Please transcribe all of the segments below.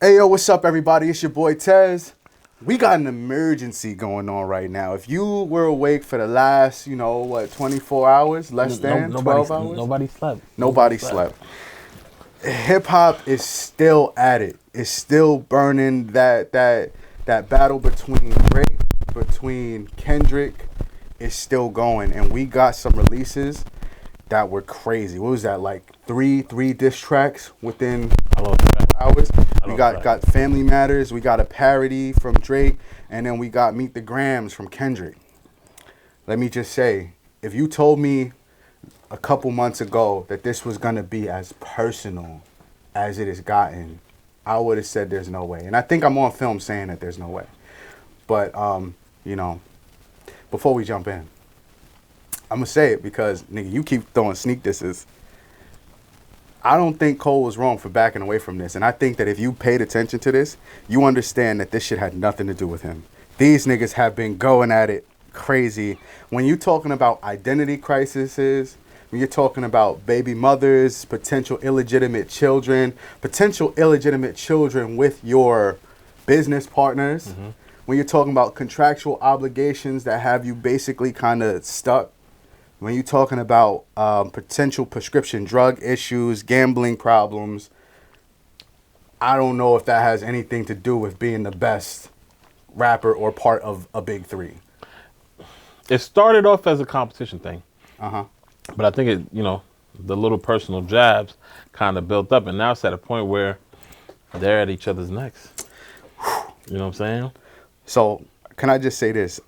Hey, yo, what's up, everybody? It's your boy Ctez. We got an emergency going on right now. If you were awake for the last, 24 hours, less than 12 hours? Nobody slept. Nobody slept. Hip-hop is still at it. It's still burning. That battle between Drake, between Kendrick is still going. And we got some releases that were crazy. What was that, like three diss tracks within hours? We got Family Matters, we got a parody from Drake, and then we got Meet the Grams from Kendrick. Let me just say, if you told me a couple months ago that this was gonna be as personal as it has gotten, I would have said there's no way. And I think I'm on film saying that there's no way. But before we jump in, I'm gonna say it because, nigga, you keep throwing sneak disses. I don't think Cole was wrong for backing away from this. And I think that if you paid attention to this, you understand that this shit had nothing to do with him. These niggas have been going at it crazy. When you're talking about identity crises, when you're talking about baby mothers, potential illegitimate children with your business partners, when you're talking about contractual obligations that have you basically kind of stuck, when you're talking about potential prescription drug issues, gambling problems, I don't know if that has anything to do with being the best rapper or part of a big three. It started off as a competition thing. Uh-huh. But I think the little personal jabs kind of built up, and now it's at a point where they're at each other's necks. You know what I'm saying? So can I just say this?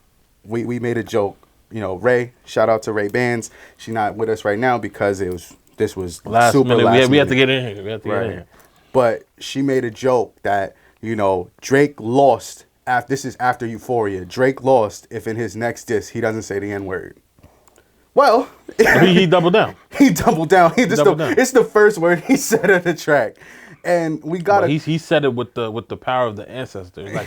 We made a joke. Ray, shout out to Ray Bands. She's not with us right now because this was last super minute. last We had minute. to get in here. We had to get in here. But she made a joke that, Drake lost. This is after Euphoria. Drake lost if in his next diss he doesn't say the N-word. Well, he doubled down. He doubled down. It's the first word he said on the track. And we got he said it with the power of the ancestors. Like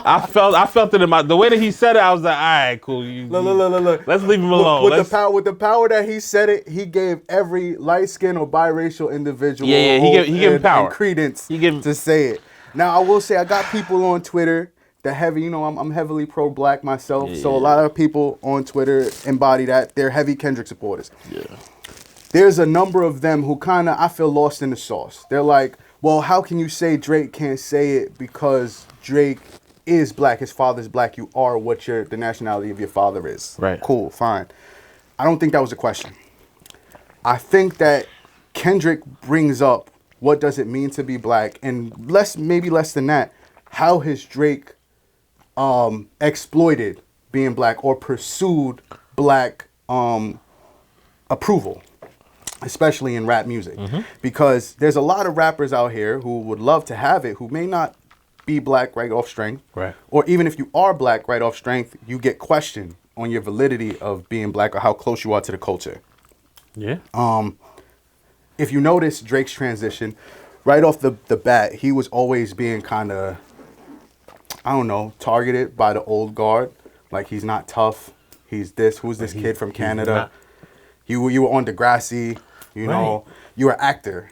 I felt it in the way that he said it. I was like, all right, cool. Look. Let's leave him alone. With the power that he said it, he gave every light skinned or biracial individual he gave him power and credence to say it. Now I will say I got people on Twitter that heavy. I'm heavily pro-black myself, so a lot of people on Twitter embody that. They're heavy Kendrick supporters. Yeah. There's a number of them who I feel lost in the sauce. They're like, well, how can you say Drake can't say it because Drake is black, his father's black, you are what the nationality of your father is. Right. Cool, fine. I don't think that was a question. I think that Kendrick brings up what does it mean to be black, and maybe less than that, how has Drake exploited being black or pursued black approval, especially in rap music. Because there's a lot of rappers out here who would love to have it, who may not be black right off strength. Right. Or even if you are black right off strength, you get questioned on your validity of being black or how close you are to the culture. Yeah. If you notice Drake's transition, right off the bat, he was always being kind of, targeted by the old guard. Like, he's not tough. He's this. Who's this kid from Canada? You were on Degrassi. You were an actor.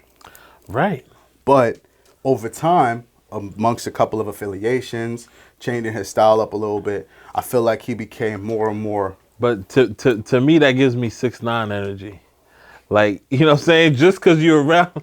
Right. But over time, amongst a couple of affiliations, changing his style up a little bit, I feel like he became more and more. But to me, that gives me 6ix9ine energy. Like, you know what I'm saying? Just because you're around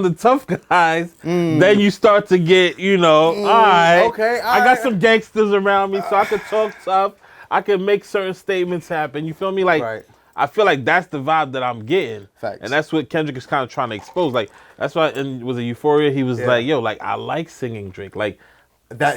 the tough guys, then you start to get, all right. Okay, I got some gangsters around me, so I could talk tough. I can make certain statements happen. You feel me? Like, right. I feel like that's the vibe that I'm getting. Facts. And that's what Kendrick is kind of trying to expose. Like, that's why was it Euphoria? He was like, yo, like, I like singing Drake. Like,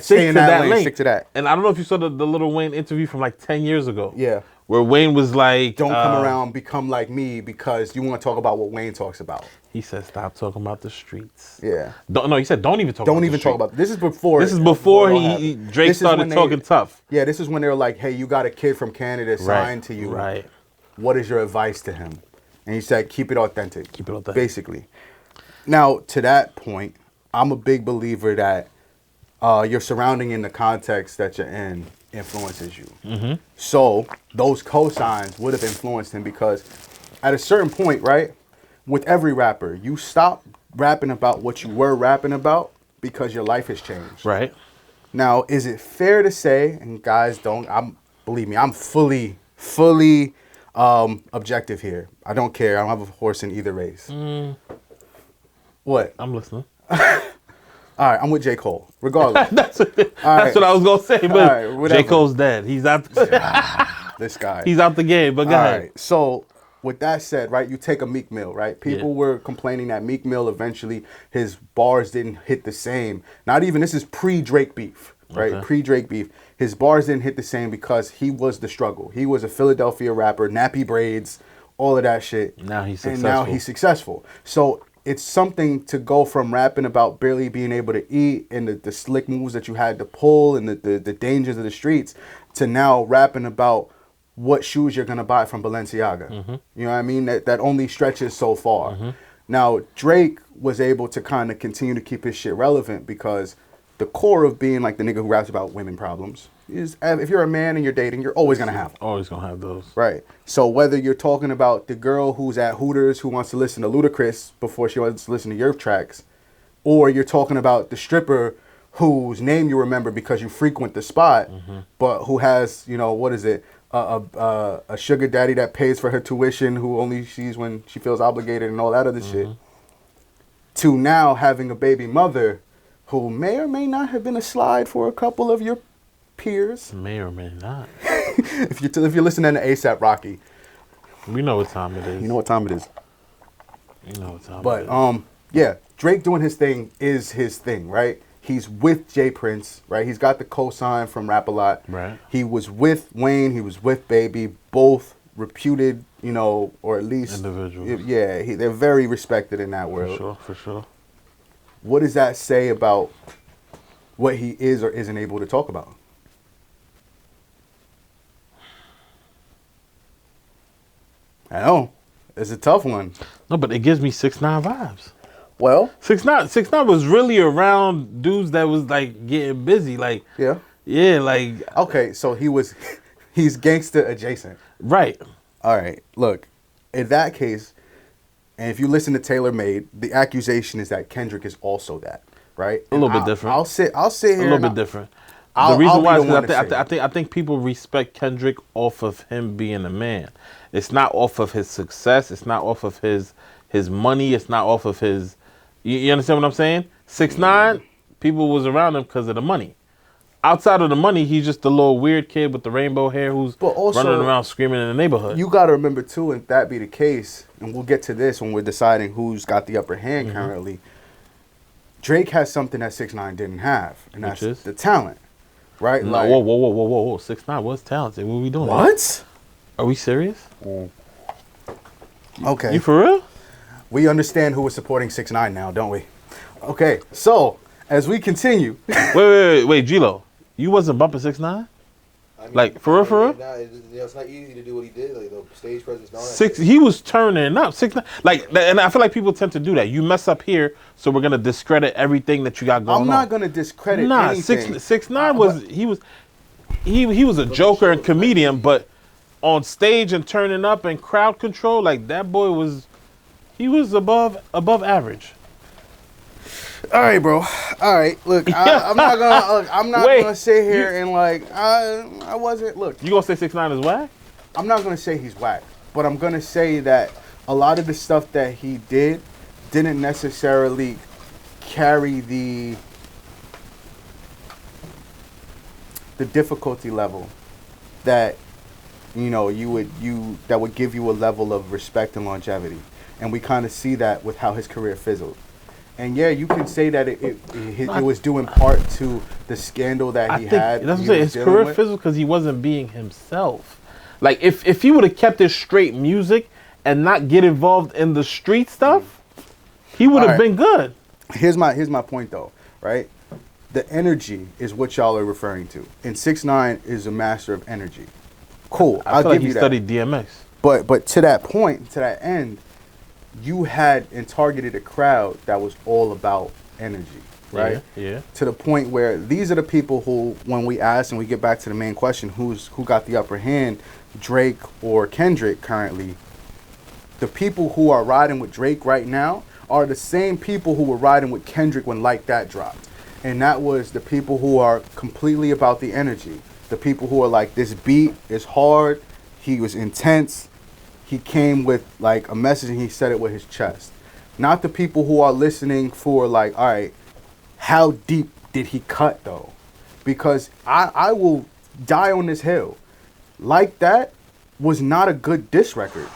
stick to that. And I don't know if you saw the Lil Wayne interview from like 10 years ago. Yeah. Where Wayne was like, don't come around, become like me because you want to talk about what Wayne talks about. He said, stop talking about the streets. Yeah. He said, don't even talk about the streets. This is before. This is before Drake started talking tough. Yeah, this is when they were like, hey, you got a kid from Canada signed to you. Right. What is your advice to him? And he said, keep it authentic. Keep it authentic. Basically. Now, to that point, I'm a big believer that your surrounding in the context that you're in influences you. Mm-hmm. So those cosigns would have influenced him because at a certain point, right, with every rapper, you stop rapping about what you were rapping about because your life has changed. Right. Now, is it fair to say, and guys believe me, I'm fully objective here. I don't care. I don't have a horse in either race. What? I'm listening. All right, I'm with J. Cole, regardless. That's what I was gonna say. But right, J. Cole's dead. He's out. This guy. He's out the game. But go ahead. Right. So with that said, right, you take a Meek Mill, right? People were complaining that Meek Mill eventually his bars didn't hit the same. Not even this is pre-Drake beef, right? Okay. Pre-Drake beef. His bars didn't hit the same because he was the struggle. He was a Philadelphia rapper, nappy braids, all of that shit. Now he's successful. And now he's successful. So it's something to go from rapping about barely being able to eat and the slick moves that you had to pull and the dangers of the streets to now rapping about what shoes you're going to buy from Balenciaga. Mm-hmm. You know what I mean? That only stretches so far. Mm-hmm. Now, Drake was able to kind of continue to keep his shit relevant because the core of being like the nigga who raps about women problems is if you're a man and you're dating, you're always going to have them. Always gonna have those. Right. So whether you're talking about the girl who's at Hooters who wants to listen to Ludacris before she wants to listen to your tracks, or you're talking about the stripper whose name you remember because you frequent the spot, but who has, you know, what is it, a sugar daddy that pays for her tuition who only sees when she feels obligated and all that other shit, to now having a baby mother who may or may not have been a slide for a couple of your peers. May or may not. if you're listening to ASAP Rocky, We know what time it is. you know what time it is. You know what time it But is. yeah, Drake doing his thing is his thing, right? He's with Jay Prince, right? He's got the cosign from Rap A Lot. Right. He was with Wayne. He was with Baby. Both reputed, you know, or at least Individuals. Yeah, they're very respected in that world. For sure. What does that say about what he is or isn't able to talk about? I know. It's a tough one. No, but it gives me 6ix9ine vibes. Well, 6ix9ine was really around dudes that was like getting busy, like yeah. like Okay, so he's gangster adjacent. right. All right, look, in that case, and if you listen to Taylor Made, the accusation is that Kendrick is also that, right? A little bit different. I'll sit here. A little bit different. I'll The reason be why the is one because to say I think people respect Kendrick off of him being a man. It's not off of his success. It's not off of his money. It's not off of his. You understand what I'm saying? 6ix9ine, people was around him because of the money. Outside of the money, he's just a little weird kid with the rainbow hair who's But also, running around screaming in the neighborhood. You got to remember too, if that be the case, and we'll get to this when we're deciding who's got the upper hand currently. Drake has something that 6ix9ine didn't have, and that's Which is? the talent, right? No, Like, whoa. 6ix9ine was talented. What are we doing? what? Are we serious? Okay. You for real? We understand who was supporting 6ix9ine now, don't we? Okay, so as we continue, Wait, G-Lo. You wasn't bumping 6ix9ine? I mean, Like, for real? Nah, it's not easy to do what he did, like the stage presence and all that. Six. He was turning up. 6ix9ine. Like, and I feel like people tend to do that. You mess up here, so we're gonna discredit everything that you got going on. I'm not gonna discredit Nah, anything. 6ix9ine was he was a joker and comedian, but on stage and turning up and crowd control, like that boy was, he was above average. All right, bro. All right, look, I'm not Wait, gonna sit here and like I wasn't. Look, You gonna say 6ix9ine is whack? I'm not gonna say he's whack, but I'm gonna say that a lot of the stuff that he didn't necessarily carry the difficulty level that that would give you a level of respect and longevity, and we kind of see that with how his career fizzled. And yeah, you can say that it was due in part to the scandal that he had. That's what I'm saying. His career fizzled because he wasn't being himself. Like if he would have kept his straight music and not get involved in the street stuff, he would have been good. Here's my point though, right? The energy is what y'all are referring to, and 6ix9ine is a master of energy. Cool, I I'll feel like give he you that. studied DMX. But to that point, to that end, you had and targeted a crowd that was all about energy, right? Yeah. To the point where these are the people who, when we ask and we get back to the main question, who got the upper hand, Drake or Kendrick currently, the people who are riding with Drake right now are the same people who were riding with Kendrick when Like That dropped. And that was the people who are completely about the energy. The people who are like, this beat is hard. He was intense. He came with like a message and he said it with his chest. Not the people who are listening for like, all right, how deep did he cut though? Because I will die on this hill. Like That was not a good diss record.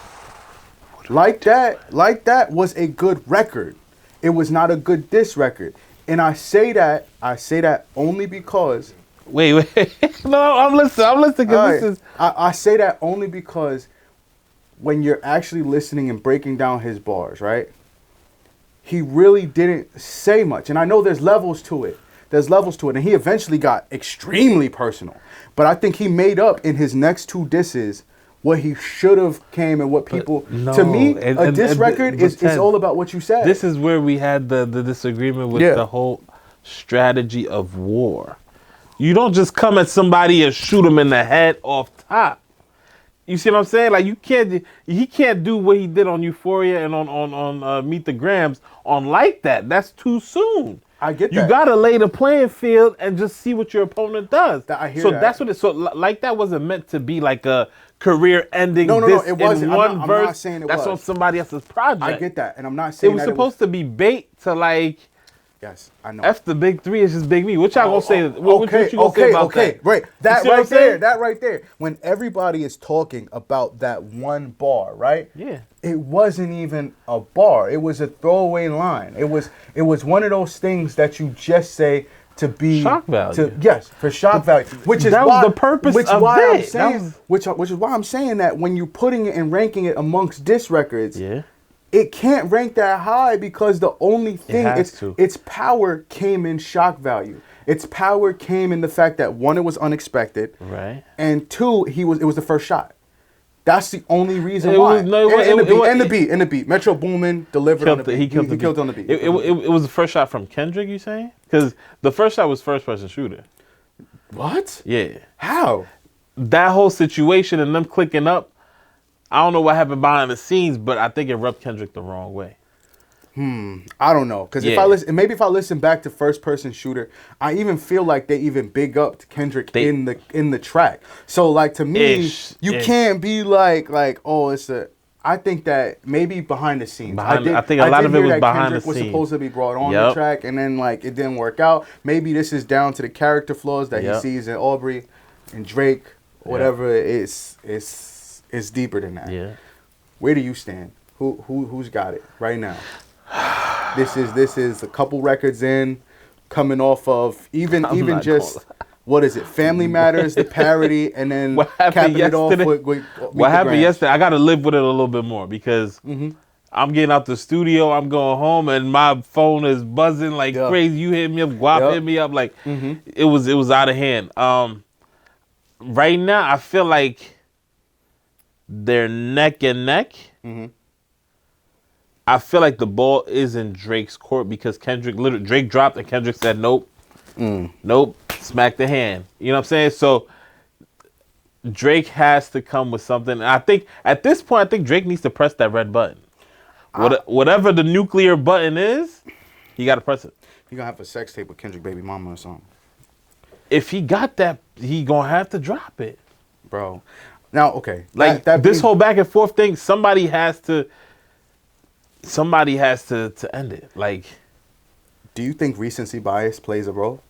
Like That was a good record. It was not a good diss record. And I say that only because Wait. No, I'm listening because this is I say that only because when you're actually listening and breaking down his bars, right? He really didn't say much. And I know there's levels to it. And he eventually got extremely personal. But I think he made up in his next two disses what he should have came and what people... to me, a diss record is all about what you said. This is where we had the disagreement with the whole strategy of war. You don't just come at somebody and shoot them in the head off top. You see what I'm saying? Like he can't do what he did on Euphoria and on Meet the Grams on Like That. That's too soon. I get that. You gotta lay the playing field and just see what your opponent does. I hear so that. That's what it. So Like That wasn't meant to be like a career-ending. No, it wasn't. In one I'm verse. not saying it that's was. on somebody else's project. I get that, and I'm not saying it was supposed to be bait to like. Yes, I know. F the big three is just Big Me. What y'all gonna say? What you gonna say about that? Right. That You see what I'm right there. saying? That right there. When everybody is talking about that one bar, right? Yeah. It wasn't even a bar. It was a throwaway line. It was one of those things that you just say to be shock value. Yes, for shock value. Which is that why, was the purpose which of why I'm it. saying, which is why I'm saying that when you're putting it and ranking it amongst diss records. Yeah. It can't rank that high because the only thing its power came in shock value. Its power came in the fact that one, it was unexpected, right, and two, it was the first shot. That's the only reason it why. Was, no, and the beat. Metro Boomin delivered on the beat. He killed on the beat. It was the first shot from Kendrick. You saying? Because the first shot was first person shooter. What? Yeah. How? That whole situation and them clicking up. I don't know what happened behind the scenes, but I think it rubbed Kendrick the wrong way. I don't know, because if I listen back to First Person Shooter, I even feel like they even big upped Kendrick in the track. So like to me, you can't be like oh it's a. I think that maybe behind the scenes. I think a lot of it was behind the scenes. Kendrick was supposed to be brought on the track, and then like it didn't work out. Maybe this is down to the character flaws that he sees in Aubrey and Drake, whatever it is. It's deeper than that. Yeah. Where do you stand? Who's got it right now? This is a couple records in, coming off of even just what is it? Family Matters, the parody, and then capping it off with what happened yesterday. I got to live with it a little bit more because I'm getting out the studio, I'm going home, and my phone is buzzing like crazy. You hit me up, Guap hit me up, like it was out of hand. Right now, I feel like they're neck and neck. I feel like the ball is in Drake's court because Drake dropped and Kendrick said nope, nope, smack the hand. You know what I'm saying? So Drake has to come with something. And I think at this point, Drake needs to press that red button. Whatever the nuclear button is, he got to press it. He gonna have a sex tape with Kendrick Baby Mama or something. If he got that, he gonna have to drop it, bro. Now, okay, like this whole back and forth thing, somebody has to end it. Like, do you think recency bias plays a role?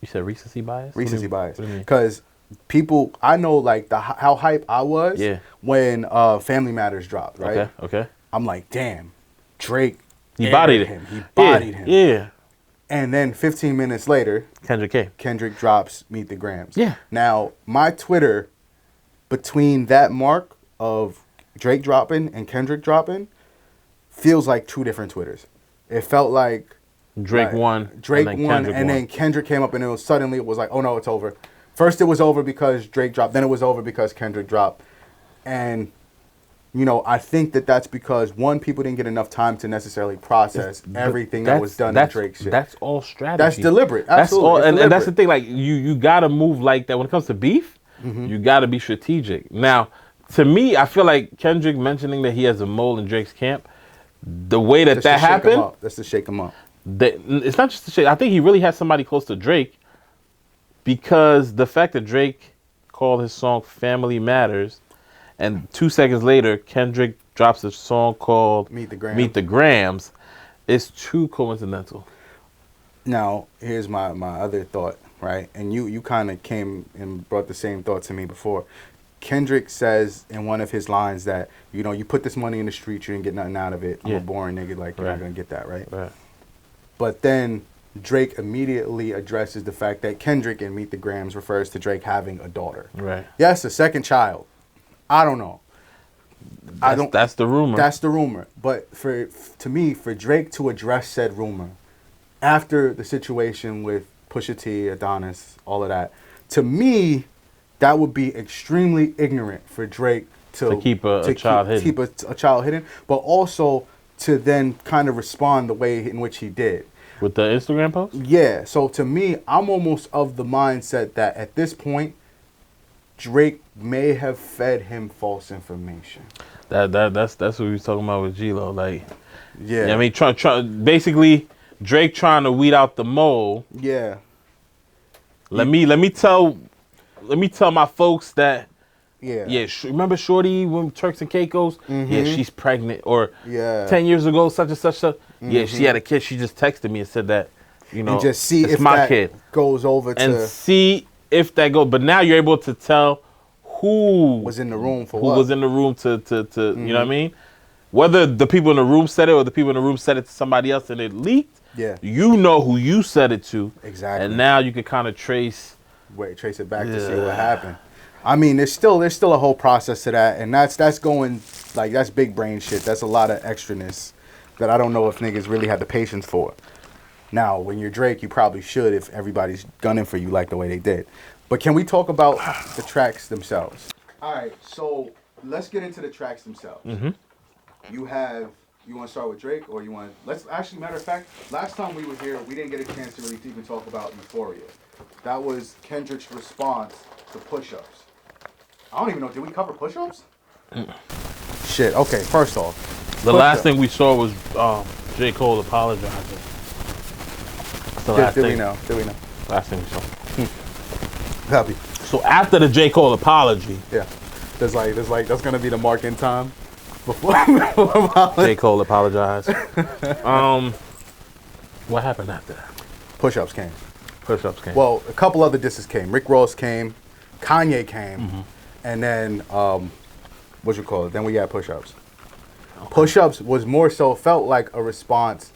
You said recency bias? Recency bias. Because people, I know like how hype I was when Family Matters dropped, right? Okay. I'm like, damn, Drake. He bodied him. He bodied him. Yeah. And then 15 minutes later, Kendrick drops Meet the Grams. Yeah. Now, my Twitter, between that mark of Drake dropping and Kendrick dropping, feels like two different Twitters. It felt like Drake won, and then Kendrick came up, and it was like, oh no, it's over. First it was over because Drake dropped, then it was over because Kendrick dropped. And, you know, I think that's because, one, people didn't get enough time to necessarily process everything that was done in Drake's shit. That's all strategy. That's deliberate. Absolutely. And that's the thing, like, you got to move like that. When it comes to beef, you got to be strategic. Now, to me, I feel like Kendrick mentioning that he has a mole in Drake's camp, the way that Just to shake 'em happened, up. That's to shake him up. it's not just the shit. I think he really had somebody close to Drake, because the fact that Drake called his song "Family Matters," and 2 seconds later Kendrick drops a song called Meet the Grams. "Meet the Grams," is too coincidental. Now, here's my other thought, right? And you kind of came and brought the same thought to me before. Kendrick says in one of his lines that, you know, you put this money in the street, you didn't get nothing out of it. I'm Yeah. a boring nigga, like, you're Right. not going to get that, right? Right. But then Drake immediately addresses the fact that Kendrick in Meet the Grams refers to Drake having a daughter. Right. Yes, a second child. I don't know. That's the rumor. That's the rumor. But to me, for Drake to address said rumor after the situation with Pusha T, Adonis, all of that, to me, that would be extremely ignorant for Drake to keep a child hidden. Keep a child hidden, but also to then kind of respond the way in which he did. With the Instagram post? Yeah. So to me, I'm almost of the mindset that at this point, Drake may have fed him false information. That's what we was talking about with G-Lo. Like, Yeah. I mean, basically Drake trying to weed out the mole. Yeah. Let me tell my folks that. Yeah. Yeah, remember Shorty when Turks and Caicos? Yeah, she's pregnant. Or Yeah. 10 years ago, such and such. Yeah, she had a kid. She just texted me and said that, you know, And just see it's if my that kid. goes over And to see if that goes. But now you're able to tell who was in the room for who what. was in the room to you know what I mean? Whether the people in the room said it or the people in the room said it to somebody else and it leaked, Yeah. you know who you said it to. Exactly. And now you can kind of trace. trace it back to see what happened. I mean, there's still a whole process to that, and that's going like that's big brain shit. That's a lot of extraness that I don't know if niggas really have the patience for. Now, when you're Drake, you probably should if everybody's gunning for you like the way they did. But can we talk about the tracks themselves? All right, so let's get into the tracks themselves. You want to start with Drake, or you want? Let's actually, matter of fact, last time we were here, we didn't get a chance to really even talk about Euphoria. That was Kendrick's response to push-ups. I don't even know. Did we cover push-ups? Shit. Okay. First off, The last thing we saw was J. Cole apologizing. That's the last did thing. we know? Did we know? Last thing we saw. Happy. So after the J. Cole apology, Yeah. There's like that's gonna be the mark in time before apology. J. Cole apologized. What happened after that? Push-ups came. Push-ups came. Well, a couple other disses came. Rick Ross came, Kanye came, and then what you call it? Then we got push-ups. Okay. Push-ups was more so felt like a response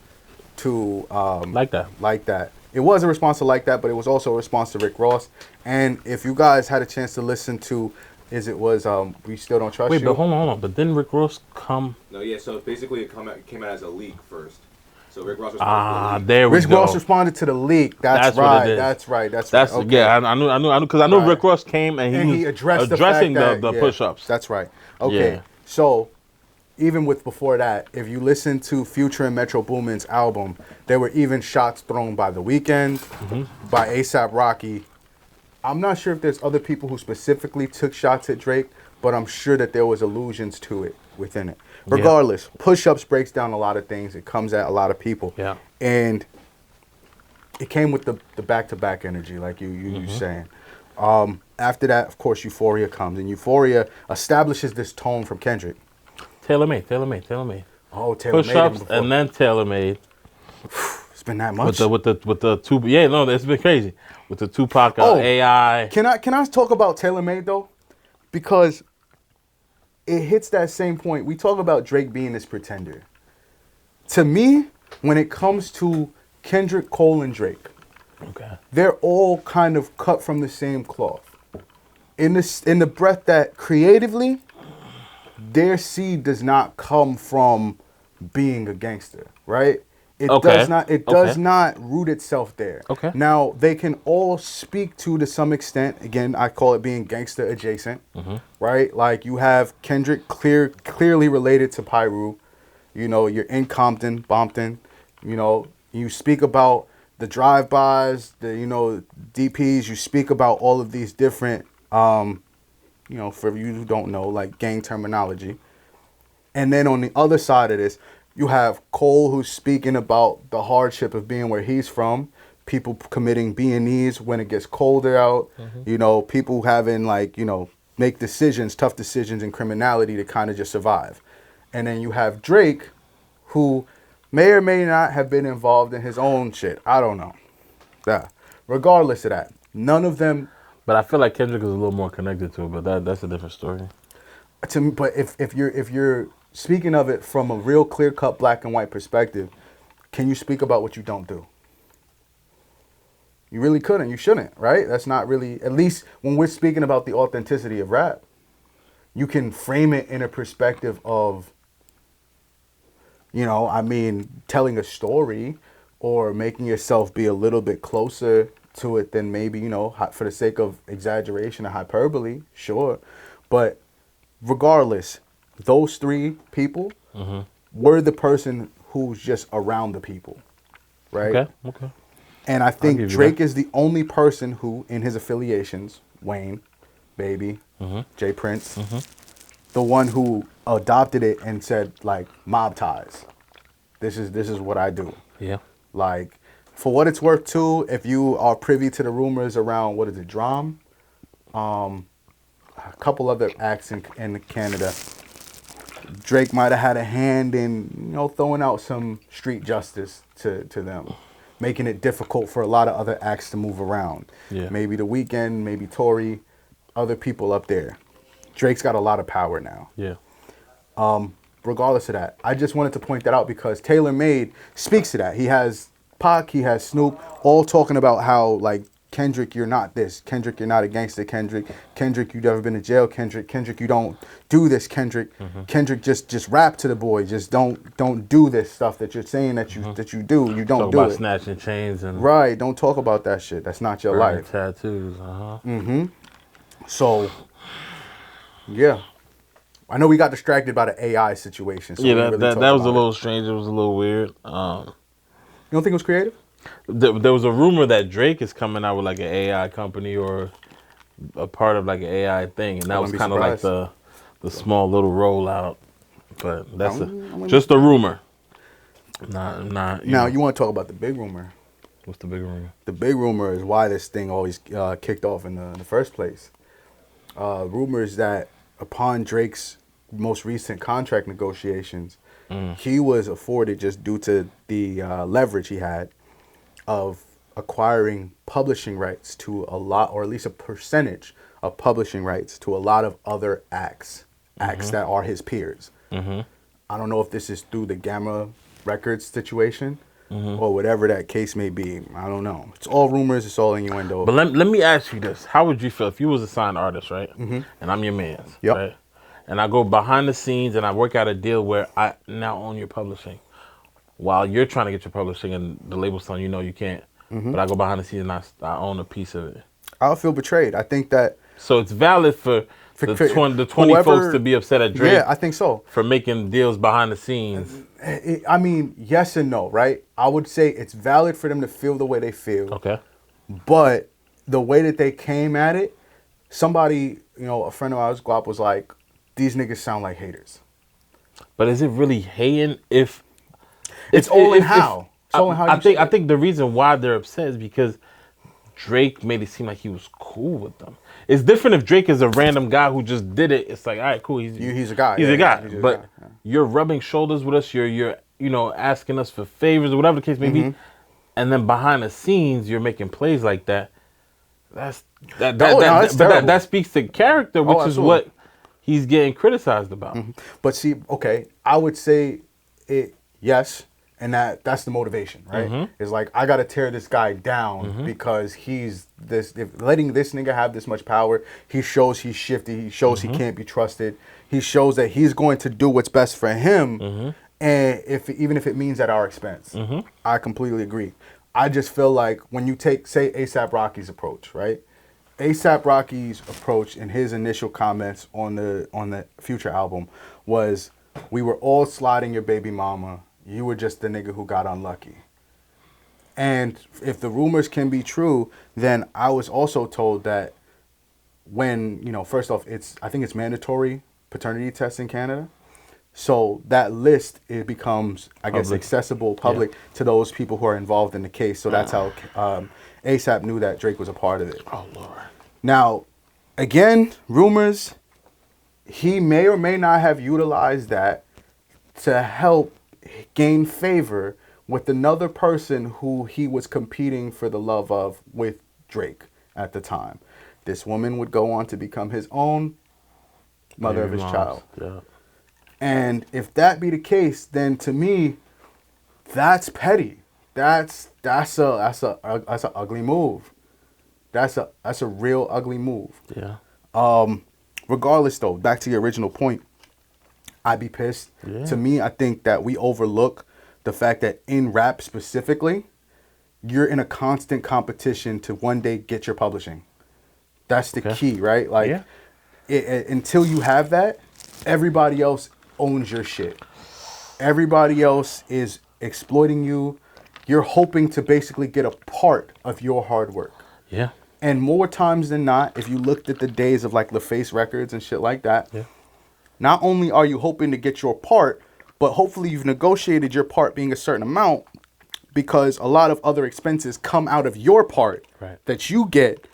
to like that. Like that. It was a response to Like That, but it was also a response to Rick Ross. And if you guys had a chance to listen to, We Still Don't Trust You. Wait, but hold on. But didn't Rick Ross come? No, yeah. So basically, it came out as a leak first. So Rick Ross responded to the leak. There we Rick go. Ross responded to the leak. That's right. what it is. That's right. That's Okay. Yeah, I knew because I know Right. Rick Ross came and he was addressed addressing the, fact that, the push-ups. That's right. Okay. Yeah. So even with before that, if you listen to Future and Metro Boomin's album, there were even shots thrown by The Weeknd, by A$AP Rocky. I'm not sure if there's other people who specifically took shots at Drake, but I'm sure that there was allusions to it within it. Regardless, Push-Ups breaks down a lot of things. It comes at a lot of people. Yeah. And it came with the back-to-back energy, like you saying. After that, of course, Euphoria comes. And Euphoria establishes this tone from Kendrick. Tailor made. Oh, Taylor Push-ups and then tailor made. It's been that much. With the two. Yeah, no, it's been crazy with the Tupac AI. Can I talk about Taylor Made though? Because it hits that same point. We talk about Drake being this pretender. To me, when it comes to Kendrick, Cole, and Drake, Okay. they're all kind of cut from the same cloth. In the breath that creatively, their seed does not come from being a gangster, right? It does not root itself there. Okay. Now they can all speak to some extent. Again, I call it being gangster adjacent, right? Like you have Kendrick clearly related to Pyru. You know, you're in Compton, Bompton. You know, you speak about the drive-bys, the DPs. You speak about all of these different, for you who don't know, like gang terminology. And then on the other side of this, You have Cole, who's speaking about the hardship of being where he's from. People committing B&Es when it gets colder out. You know, people having like, you know, make decisions, tough decisions in criminality to kind of just survive. And then you have Drake, who may or may not have been involved in his own shit. I don't know. Yeah. Regardless of that, none of them. But I feel like Kendrick is a little more connected to it, but that's a different story. To me, but if you're speaking of it from a real clear cut black and white perspective, can you speak about what you don't do? You really couldn't. You shouldn't, right? That's not really, at least when we're speaking about the authenticity of rap, you can frame it in a perspective of, you know, I mean, telling a story or making yourself be a little bit closer to it than maybe, you know, for the sake of exaggeration or hyperbole, sure. But regardless, those three people were the person who's just around the people, right? Okay. And I think Drake is the only person who, in his affiliations, Wayne, Baby, Jay Prince, the one who adopted it and said, like, mob ties. This is what I do. Yeah. Like, for what it's worth, too, if you are privy to the rumors around, what is it, Drum? A couple other acts in Canada. Drake might have had a hand in, you know, throwing out some street justice to them, making it difficult for a lot of other acts to move around. Yeah. Maybe The Weeknd, maybe Tory, other people up there. Drake's got a lot of power now. Yeah. Regardless of that, I just wanted to point that out because Taylor Made speaks to that. He has Pac, he has Snoop, all talking about how, like, Kendrick, you're not this. Kendrick, you're not a gangster. Kendrick, you've never been to jail. Kendrick, you don't do this. Kendrick, just rap to the boy. Just don't do this stuff that you're saying that you do. You don't Talk do about it. snatching chains and Right. Don't talk about that shit. That's not your life. tattoos. So, yeah. I know we got distracted by the AI situation. So Yeah, we didn't really that talk was a about little strange. It was a little weird. You don't think it was creative? There was a rumor that Drake is coming out with like an AI company or a part of like an AI thing, and that was kind of like the small little rollout. But that's just a rumor. Not. Now you want to talk about the big rumor? What's the big rumor? The big rumor is why this thing always kicked off in the first place. Rumors that upon Drake's most recent contract negotiations, he was afforded, just due to the leverage he had, of acquiring publishing rights to a lot, or at least a percentage of publishing rights to a lot of other acts that are his peers. I don't know if this is through the Gamma Records situation or whatever that case may be. I don't know. It's all rumors. It's all innuendo. But let me ask you this: how would you feel if you was a signed artist, right? And I'm your man, right? And I go behind the scenes and I work out a deal where I now own your publishing, while you're trying to get your publishing and the label's telling you no, you can't. But I go behind the scenes and I own a piece of it. I'll feel betrayed. I think that. So it's valid for the 20 folks to be upset at Drake. Yeah, I think so. For making deals behind the scenes. I mean, yes and no, right? I would say it's valid for them to feel the way they feel. Okay. But the way that they came at it, somebody, you know, a friend of ours, Guap, was like, these niggas sound like haters. But is it really hating if... It's all in how. I think the reason why they're upset is because Drake made it seem like he was cool with them. It's different if Drake is a random guy who just did it. It's like, all right, cool. He's a guy. He's a guy. But you're rubbing shoulders with us. You're you know, asking us for favors or whatever the case may be. And then behind the scenes, you're making plays like that. That speaks to character, which is what he's getting criticized about. But see, okay, I would say it, yes. And that's the motivation, right? It's like, I got to tear this guy down because he's letting this nigga have this much power. He shows he's shifty. He shows he can't be trusted. He shows that he's going to do what's best for him. And even if it means at our expense. I completely agree. I just feel like when you take, say, A$AP Rocky's approach, right? A$AP Rocky's approach in his initial comments on the Future album was, we were all sliding your baby mama. You were just the nigga who got unlucky. And if the rumors can be true, then I was also told that when, you know, first off, I think it's mandatory paternity tests in Canada. So that list, it becomes, I guess, Public. accessible, public to those people who are involved in the case. So that's how ASAP knew that Drake was a part of it. Oh Lord. Now, again, rumors, he may or may not have utilized that to help gain favor with another person who he was competing for the love of with Drake at the time. This woman would go on to become his own mother of his child. Yeah. And if that be the case, then to me, that's petty. That's a ugly move. That's a real ugly move. Yeah. Regardless, though, back to your original point, I'd be pissed. Yeah. To me, I think that we overlook the fact that in rap specifically, you're in a constant competition to one day get your publishing. That's the key, right? Like, until you have that, everybody else owns your shit. Everybody else is exploiting you. You're hoping to basically get a part of your hard work. Yeah. And more times than not, if you looked at the days of like LaFace Records and shit like that, not only are you hoping to get your part, but hopefully you've negotiated your part being a certain amount, because a lot of other expenses come out of your part that you get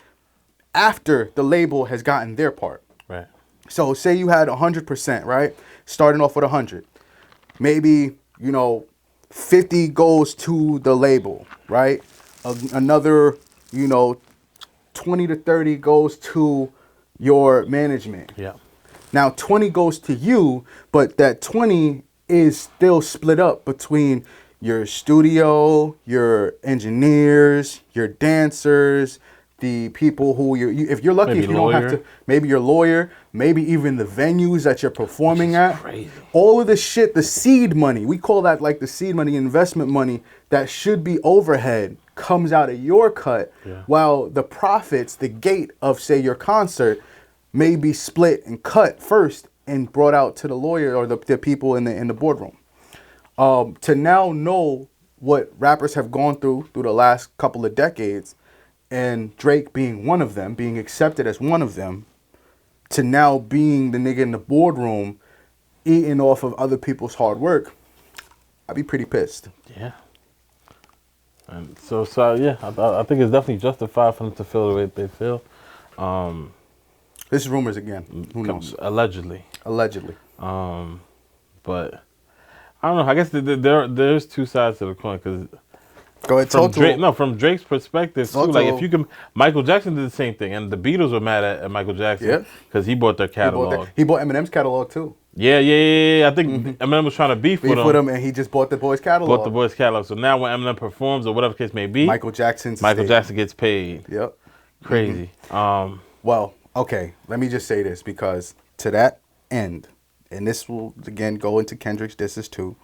after the label has gotten their part. Right. So say you had 100%, right? Starting off with 100. Maybe, 50 goes to the label, right? Another, 20 to 30 goes to your management. Yeah. Now 20 goes to you, but that 20 is still split up between your studio, your engineers, your dancers, the people who if you're lucky, Maybe if you don't have to, maybe your lawyer, maybe even the venues that you're performing at. Crazy. All of this shit, the seed money, we call that like the seed money, investment money that should be overhead, comes out of your cut, while the profits, the gate of say your concert, may be split and cut first and brought out to the lawyer or the people in the boardroom. To now know what rappers have gone through the last couple of decades, and Drake being one of them, being accepted as one of them, to now being the nigga in the boardroom, eating off of other people's hard work, I'd be pretty pissed. Yeah. And so yeah, I think it's definitely justified for them to feel the way they feel. This is rumors again. Who knows? Allegedly. But I don't know. I guess there's two sides to the coin, because go ahead, talk to him. from Drake's perspective too. Like if you can, Michael Jackson did the same thing, and the Beatles were mad at Michael Jackson because he bought their catalog. He bought Eminem's catalog too. Yeah. I think Eminem was trying to beef with him, and he just bought the boys' catalog. So now when Eminem performs or whatever case may be, Michael Jackson gets paid. Yep. Crazy. Well, okay. Let me just say this, because to that end, and this will again go into Kendrick's disses too,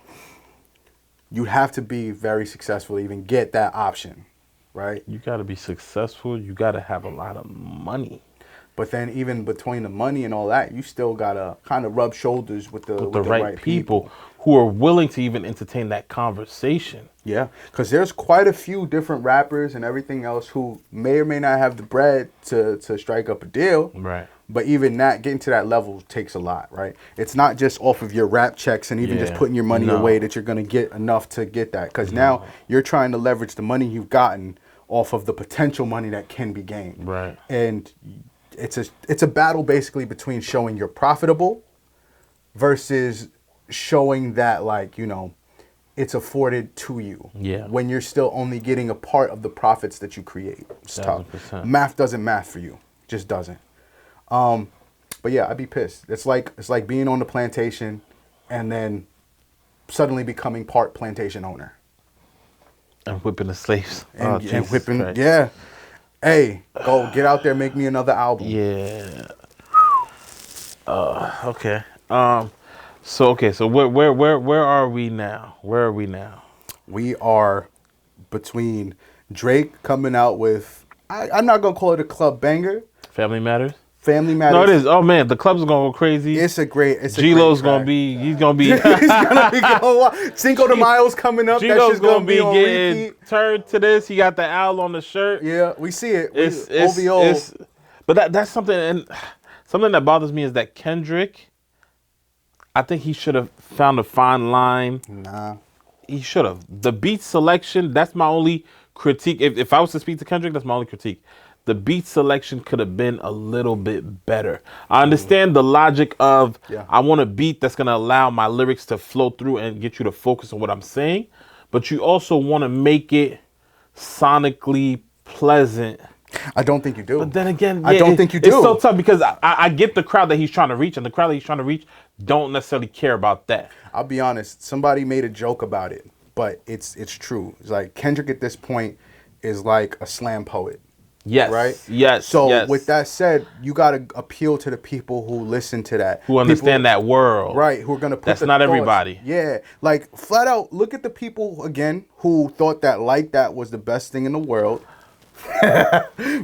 you have to be very successful to even get that option, right? You got to be successful. You got to have a lot of money. But then even between the money and all that, you still got to kind of rub shoulders with the right people who are willing to even entertain that conversation. Yeah, because there's quite a few different rappers and everything else who may or may not have the bread to strike up a deal. Right. But even that, getting to that level takes a lot, right? It's not just off of your rap checks and even just putting your money away that you're going to get enough to get that. Because now you're trying to leverage the money you've gotten off of the potential money that can be gained. Right. And it's a battle basically between showing you're profitable versus showing that, like, it's afforded to you. Yeah. When you're still only getting a part of the profits that you create. It's tough. Math doesn't math for you. Just doesn't. But yeah, I'd be pissed. It's like being on the plantation and then suddenly becoming part plantation owner. And whipping the slaves. And whipping, Christ. Yeah. Hey, go get out there, make me another album. Yeah. Okay. So where are we now? We are between Drake coming out with, I'm not gonna call it a club banger. Family Matters. No, it is. Oh man, the club's gonna go crazy. It's a great. G-Lo's gonna be. He's gonna be. He's gonna be going. Cinco de Mayo's coming up. G-Lo's gonna be on getting repeat. turned to this. He got the owl on the shirt. Yeah, we see it. But that's something, and something that bothers me is that Kendrick, I think he should have found a fine line. Nah. He should have. The beat selection, that's my only critique. If I was to speak to Kendrick, that's my only critique. The beat selection could have been a little bit better. I understand the logic of I want a beat that's going to allow my lyrics to flow through and get you to focus on what I'm saying. But you also want to make it sonically pleasant. I don't think you do. But then again, I don't think you do. It's so tough because I get the crowd that he's trying to reach, and the crowd that he's trying to reach don't necessarily care about that. I'll be honest. Somebody made a joke about it, but it's true. It's like Kendrick at this point is like a slam poet. Yes. Right? Yes. So with that said, you got to appeal to the people who listen to that. Who understand that world. Right. Who are going to put That's the not thoughts. everybody. Yeah. Like flat out, look at the people, again, who thought that Like That was the best thing in the world.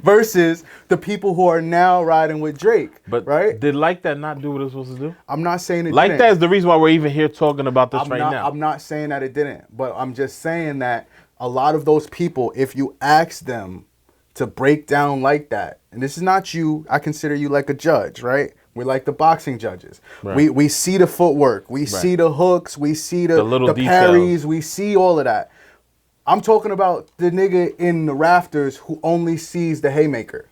Versus the people who are now riding with Drake. But right? Did Like That not do what it was supposed to do? I'm not saying it Like didn't. That is the reason why we're even here talking about this now. I'm not saying that it didn't, but I'm just saying that a lot of those people, if you ask them to break down Like That, and this is not you, I consider you like a judge, right? We're like the boxing judges. Right. We see the footwork, we see the hooks, we see the little parries, we see all of that. I'm talking about the nigga in the rafters who only sees the haymaker.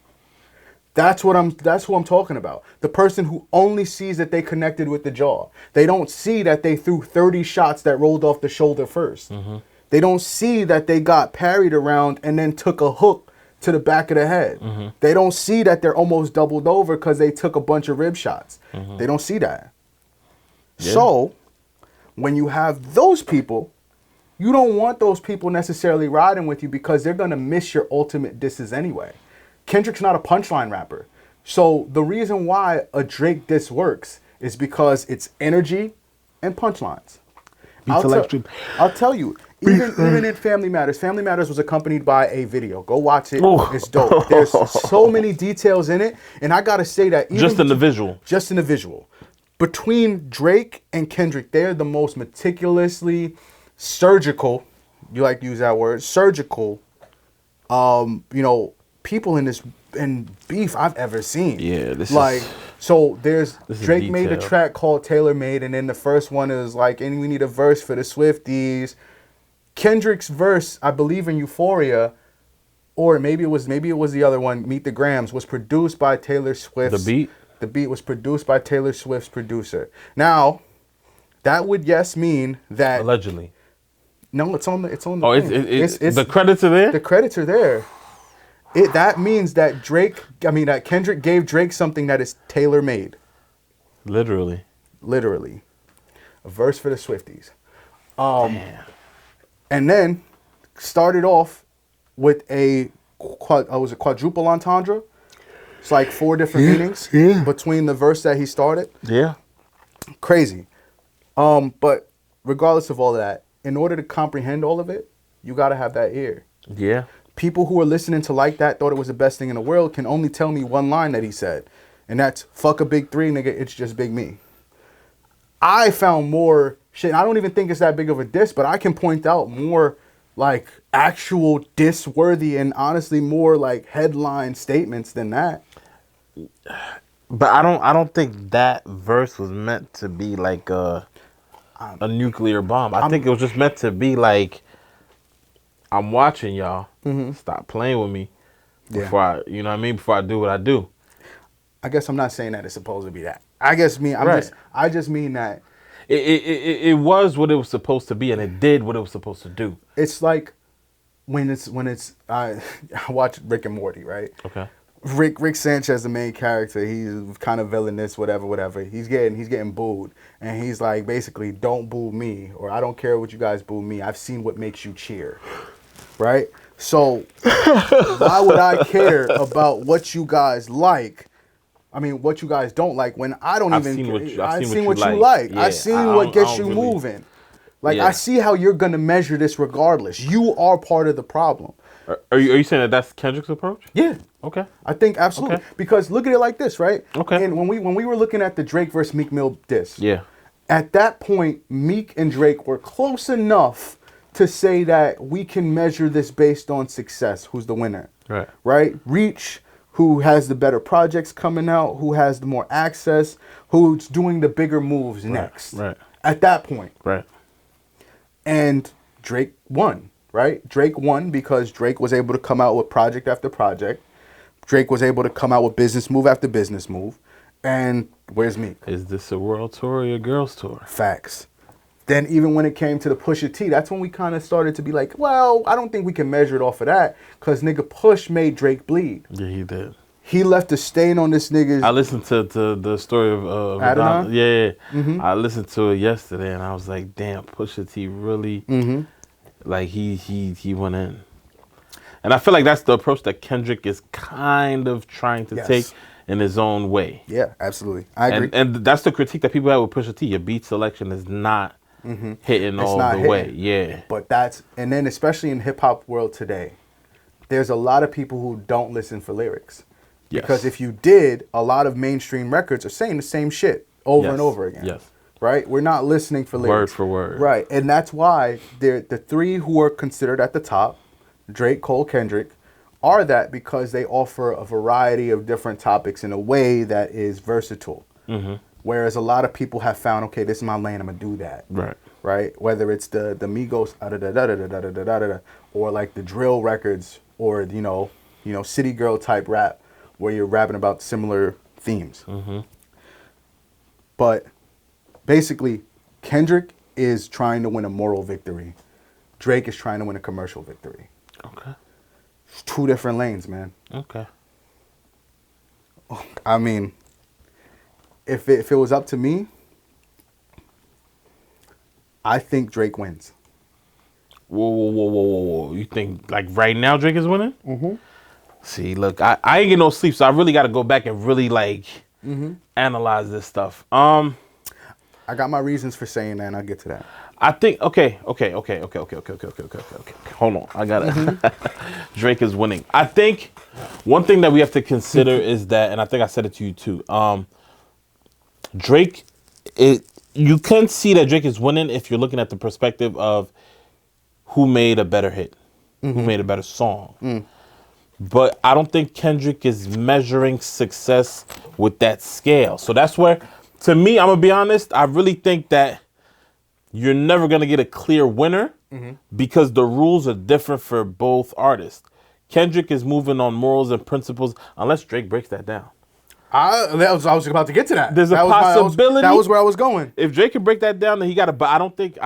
That's who I'm talking about. The person who only sees that they connected with the jaw. They don't see that they threw 30 shots that rolled off the shoulder first. Mm-hmm. They don't see that they got parried around and then took a hook to the back of the head. Mm-hmm. They don't see that they're almost doubled over because they took a bunch of rib shots. Mm-hmm. They don't see that. Yeah. So, when you have those people, you don't want those people necessarily riding with you because they're going to miss your ultimate disses anyway. Kendrick's not a punchline rapper. So the reason why a Drake diss works is because it's energy and punchlines. I'll tell you, even in Family Matters was accompanied by a video. Go watch it. Oh. It's dope. There's so many details in it. And I got to say that just in the visual. Between Drake and Kendrick, they're the most meticulously surgical, you like to use that word, surgical, people in beef I've ever seen. Yeah, so there's Drake made a track called Tailor Made, and then the first one is like, and we need a verse for the Swifties. Kendrick's verse, I believe in Euphoria, or maybe it was the other one, Meet the Grams, was produced by Taylor Swift. The beat was produced by Taylor Swift's producer. Now, that would mean that allegedly. No, it's on the. Oh, it's the credits are there. The credits are there. That means that that Kendrick gave Drake something that is tailor made. Literally. A verse for the Swifties. Damn. And then started off with a quadruple entendre. It's like 4 different meanings between the verse that he started. Yeah. Crazy. But regardless of all of that, in order to comprehend all of it, you got to have that ear. Yeah. People who are listening to Like That thought it was the best thing in the world can only tell me one line that he said. And that's, fuck a big 3, nigga, it's just big me. I found more shit. I don't even think it's that big of a diss, but I can point out more like actual diss-worthy and honestly more like headline statements than that. But I don't think that verse was meant to be like a nuclear bomb. I think it was just meant to be like, I'm watching y'all. Mm-hmm. Stop playing with me before I do what I do. I guess I'm not saying that it's supposed to be that. I just mean that it was what it was supposed to be, and it did what it was supposed to do. It's like when it's I watch Rick and Morty, right? Okay. Rick Sanchez, the main character, he's kind of villainous, whatever. He's getting booed, and he's like, basically, don't boo me, or I don't care what you guys boo me. I've seen what makes you cheer, right? So why would I care about what you guys like? I mean, what you guys don't like when I don't I've even. I've seen what you like. Yeah, I've seen what gets you moving. Like I see how you're gonna measure this regardless. You are part of the problem. Are you saying that that's Kendrick's approach? Yeah. Okay. I think absolutely. Okay. Because look at it like this, right? Okay. And when we were looking at the Drake versus Meek Mill diss, yeah. At that point, Meek and Drake were close enough to say that we can measure this based on success. Who's the winner? Right. Right? Reach who has the better projects coming out, who has the more access, who's doing the bigger moves next. Right. At that point. Right. And Drake won, right? Drake won because Drake was able to come out with project after project. Drake was able to come out with business move after business move. And where's Meek? Is this a world tour or a girls tour? Facts. Then even when it came to the Pusha T, that's when we kind of started to be like, well, I don't think we can measure it off of that because nigga Push made Drake bleed. Yeah, he did. He left a stain on this nigga's... I listened to the story of Adonai? Yeah. Mm-hmm. I listened to it yesterday and I was like, damn, Pusha T really, like he went in. And I feel like that's the approach that Kendrick is kind of trying to take in his own way. Yeah, absolutely. I agree. And that's the critique that people have with Pusha T. Your beat selection is not hitting all the way. Yeah. But that's, and then especially in hip hop world today, there's a lot of people who don't listen for lyrics. Yes. Because if you did, a lot of mainstream records are saying the same shit over and over again. Yes. Right? We're not listening for lyrics. Word for word. Right. And that's why the three who are considered at the top, Drake, Cole, Kendrick, are that because they offer a variety of different topics in a way that is versatile. Whereas a lot of people have found, okay, this is my lane, I'm going to do that. Right. Right? Whether it's the Migos, or like the drill records, or, you know, city girl type rap, where you're rapping about similar themes. But basically, Kendrick is trying to win a moral victory. Drake is trying to win a commercial victory. Okay. It's two different lanes, man. Okay. I mean, if it was up to me, I think Drake wins. Whoa. You think like right now Drake is winning? See, look, I ain't getting no sleep, so I really got to go back and really like analyze this stuff. I got my reasons for saying that, and I'll get to that. I think okay. Hold on, I got it. Drake is winning. I think one thing that we have to consider is that, and I think I said it to you too. Drake, you can see that Drake is winning if you're looking at the perspective of who made a better hit, who made a better song. But I don't think Kendrick is measuring success with that scale. So that's where, to me, I'm going to be honest, I really think that you're never going to get a clear winner because the rules are different for both artists. Kendrick is moving on morals and principles unless Drake breaks that down. I was about to get to that. There's a possibility. That was where I was going. If Drake can break that down, then he got to, but I don't think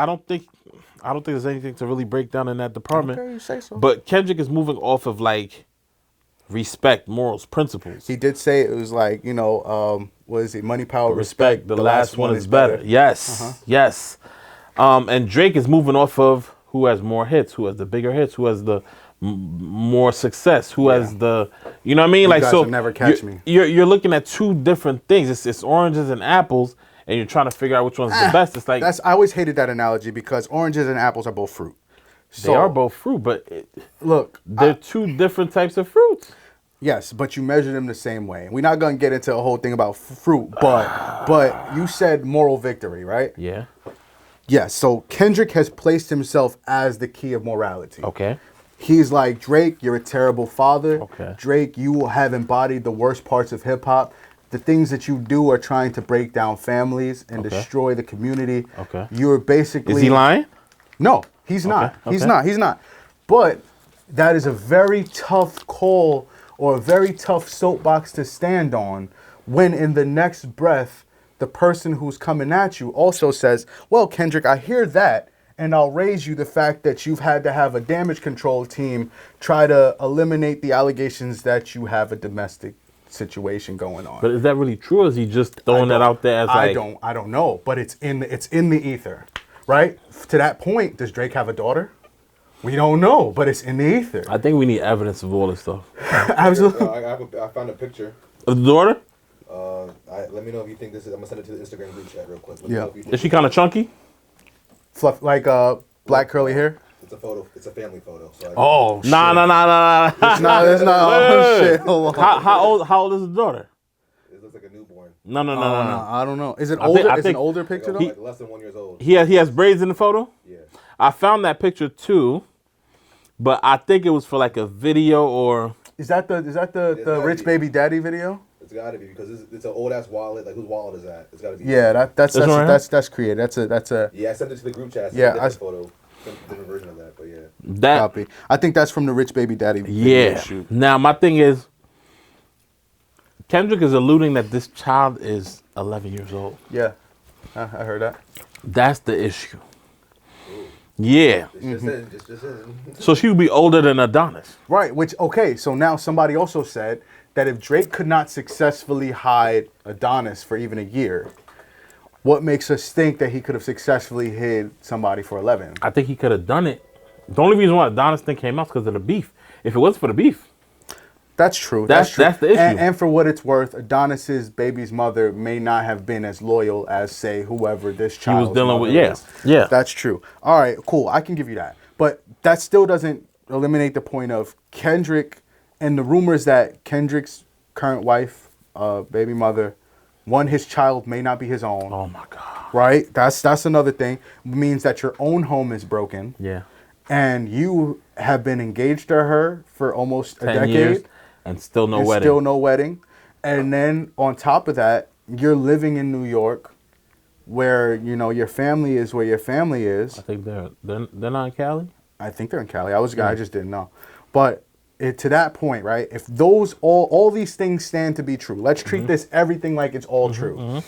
there's anything to really break down in that department. Okay, you say so. But Kendrick is moving off of like respect, morals, principles. He did say it was like, what is it? Money, power, respect. The last one is better. Yes. Yes. And Drake is moving off of who has more hits, who has the bigger hits, who has the more success, who has the, you know what I mean? You like, guys so will never catch me. You're looking at two different things. It's oranges and apples, and you're trying to figure out which one's the best. It's like I always hated that analogy because oranges and apples are both fruit. They are both fruit, but look, they're two different types of fruits. Yes, but you measure them the same way. We're not gonna get into a whole thing about fruit, but you said moral victory, right? Yeah. Yes. So Kendrick has placed himself as the key of morality. Okay. He's like, Drake, you're a terrible father. Okay. Drake, you have embodied the worst parts of hip hop. The things that you do are trying to break down families and destroy the community. Okay. You're basically. Is he lying? No, he's not. Okay. He's not. But that is a very tough call or a very tough soapbox to stand on when in the next breath, the person who's coming at you also says, well, Kendrick, I hear that. And I'll raise you the fact that you've had to have a damage control team try to eliminate the allegations that you have a domestic situation going on. But is that really true, or is he just throwing that out there as I don't know, but it's in the ether, right? To that point, does Drake have a daughter? We don't know, but it's in the ether. I think we need evidence of all this stuff. Absolutely. I found a picture. Of the daughter? Let me know if you think this is. I'm gonna send it to the Instagram group chat real quick. Is she kind of chunky? Fluff, like black curly hair. It's a photo. It's a family photo. So shit. Nah. It's not. Oh shit. Hold on. How old is the daughter? It looks like a newborn. No. I don't know. Is it older? Is it an older picture though? Like less than 1 year old. He has braids in the photo? Yeah. I found that picture too, but I think it was for like a video or Is that the gotta Rich be. Baby Daddy video? It's gotta be because it's an old ass wallet. Like whose wallet is that? It's gotta be. Yeah, that's This one right that's creative. That's a Yeah, I sent it to the group chat. Yeah, Yeah, photo, different version of that. But yeah. That copy. I think that's from the Rich Baby Daddy video yeah. shoot. Now my thing is, Kendrick is alluding that this child is 11 years old. Yeah, I heard that. That's the issue. Yeah. It's just in. So she would be older than Adonis. Right, which, okay, so now somebody also said that if Drake could not successfully hide Adonis for even a year, what makes us think that he could have successfully hid somebody for 11? I think he could have done it. The only reason why Adonis thing came out is because of the beef. If it wasn't for the beef, That's true. That's true. the issue. And for what it's worth, Adonis's baby's mother may not have been as loyal as, say, whoever this child dealing with. Yeah, yeah. That's true. All right, cool. I can give you that. But that still doesn't eliminate the point of Kendrick and the rumors that Kendrick's current wife, baby mother, his child may not be his own. Oh my God. Right? That's another thing. Means that your own home is broken. Yeah. And you have been engaged to her for almost a 10 decade. years and still no wedding. Still no wedding. And then on top of that, you're living in New York where, you know, your family is where your family is. I think they're not in Cali. I think they're in Cali. I just didn't know. But to that point, right? If those all these things stand to be true, let's treat this everything like it's all true.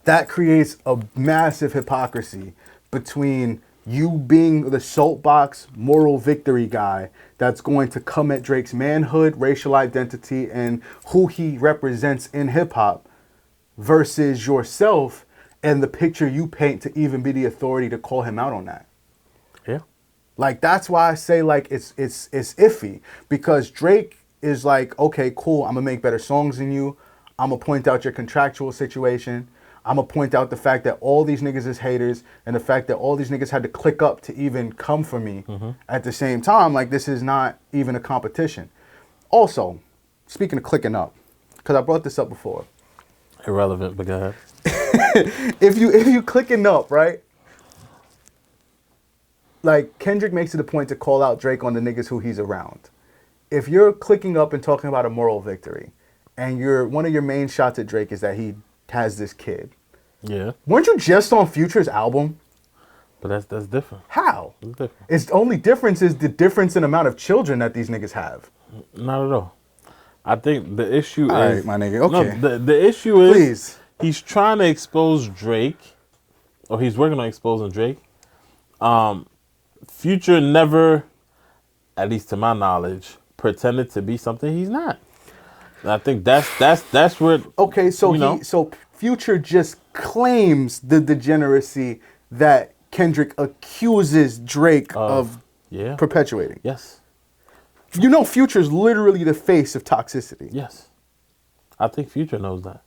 That creates a massive hypocrisy between you being the soapbox moral victory guy that's going to come at Drake's manhood, racial identity, and who he represents in hip hop versus yourself and the picture you paint to even be the authority to call him out on that. Yeah. Like, that's why I say, like, it's iffy, because Drake is like, okay, cool, I'm gonna make better songs than you. I'm gonna point out your contractual situation. I'm gonna point out the fact that all these niggas is haters and the fact that all these niggas had to click up to even come for me. At the same time, like, this is not even a competition. Also, speaking of clicking up, because I brought this up before. Irrelevant, but go ahead. If you clicking up, right? Like, Kendrick makes it a point to call out Drake on the niggas who he's around. If you're clicking up and talking about a moral victory, and one of your main shots at Drake is that he has this kid. Yeah. Weren't you just on Future's album? But that's different. How? It's different. It's the only difference is the difference in amount of children that these niggas have. Not at all. I think the issue All is right, my nigga. Okay. No, the issue is Please. he's trying to expose Drake, or he's working on exposing Drake. Future never, at least to my knowledge, pretended to be something he's not. And I think that's where. Okay, so you know, so Future just claims the degeneracy that Kendrick accuses Drake of yeah. perpetuating. Yes. You know, Future's literally the face of toxicity. Yes. I think Future knows that.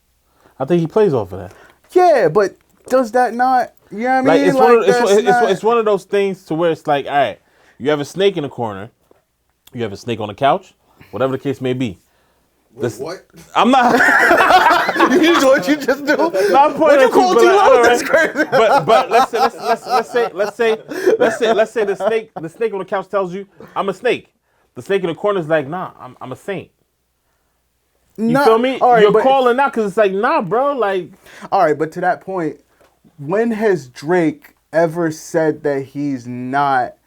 I think he plays off of that. Yeah, but does that not? You know what I mean? It's one of those things to where it's like, all right, you have a snake in the corner, you have a snake on the couch, whatever the case may be. Wait, what? I'm not. You know what you just do? Not What you call T-Lo? That's crazy. But let's say the snake on the couch tells you I'm a snake. The snake in the corner is like, nah, I'm a saint. You feel me? All right, You're calling out because it's like, nah, bro. Like, all right, but to that point, when has Drake ever said that he's not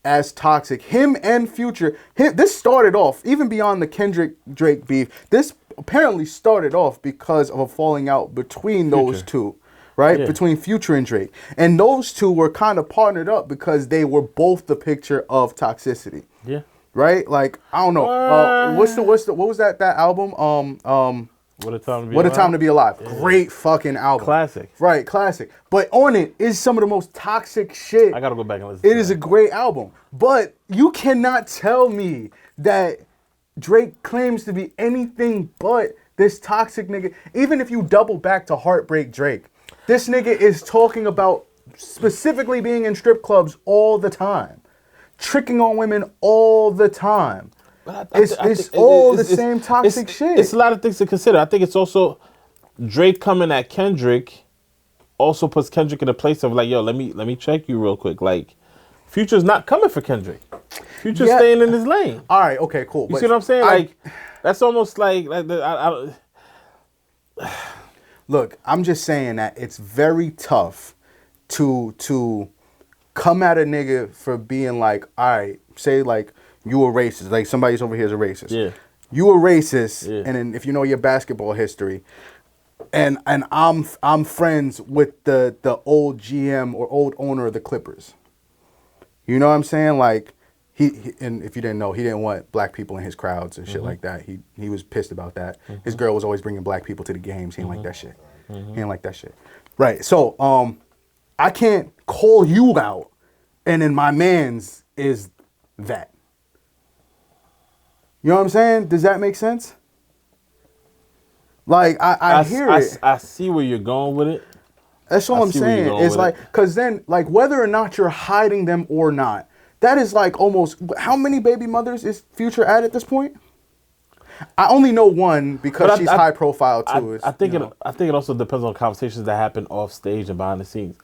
as toxic? Him and Future, this started off, even beyond the Kendrick-Drake beef, this apparently started off because of a falling out between those two, right? Yeah. Between Future and Drake. And those two were kind of partnered up because they were both the picture of toxicity. yeah. Right? Like, I don't know. What was that album? What a time to be What a alive. Time to Be Alive. Yeah. Great fucking album. Classic. Right, classic. But on it is some of the most toxic shit. I gotta go back and listen. It is a great album. But you cannot tell me that Drake claims to be anything but this toxic nigga. Even if you double back to Heartbreak Drake, this nigga is talking about specifically being in strip clubs all the time. Tricking on women all the time. It's all the same toxic shit. It's a lot of things to consider. I think it's also Drake coming at Kendrick also puts Kendrick in a place of like, yo, let me check you real quick. Like, Future's not coming for Kendrick. Future's Yeah. staying in his lane. All right, okay, cool. You see what I'm saying? Like, that's almost like look, I'm just saying that it's very tough to come at a nigga for being like, all right, say like you a racist, like somebody's over here is a racist. Yeah. You a racist, Yeah. and then if you know your basketball history, and I'm friends with the old GM or old owner of the Clippers. You know what I'm saying? Like he and if you didn't know, he didn't want black people in his crowds and shit like that. He was pissed about that. His girl was always bringing black people to the games. He didn't like that shit. He didn't like that shit. Right. So I can't call you out, and then my man's is that. You know what I'm saying? Does that make sense? Like I hear it. I see where you're going with it. That's all I'm see where you're saying. going It's with like, because then, like, whether or not you're hiding them or not, that is like almost, how many baby mothers is Future at this point? I only know one because she's high profile too. I think it also depends on conversations that happen off stage and behind the scenes.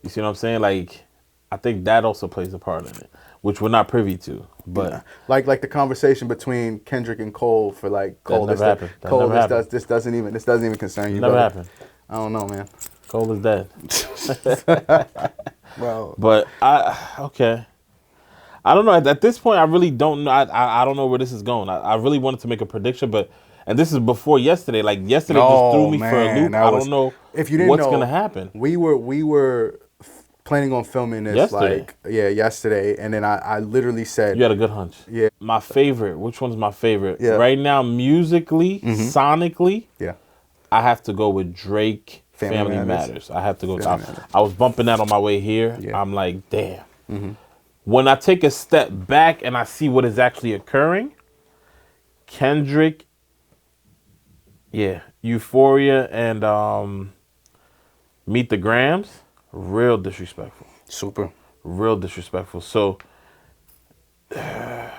You see what I'm saying? Like, I think that also plays a part in it, which we're not privy to. But like the conversation between Kendrick and Cole for like Cole, never happened. That Cole, never happened. this doesn't even concern you. never brother. happened. I don't know, man. Cole is dead. Well, But okay. I don't know. At this point, I really don't know. I don't know where this is going. I really wanted to make a prediction, and this is before yesterday. Like yesterday just threw me for a loop. I don't know if you didn't what's know, gonna happen. We were planning on filming this Yesterday. yesterday, and then I literally said You had a good hunch. Yeah. My favorite. Which one's my favorite? Yeah. Right now, musically, sonically, yeah. I have to go with Drake. Family Family Matters. Matters. I have to go. Family Matters. I was bumping that on my way here. Yeah. I'm like, damn. When I take a step back and I see what is actually occurring, Kendrick, Euphoria and Meet the Grams, real disrespectful. Super. Real disrespectful. So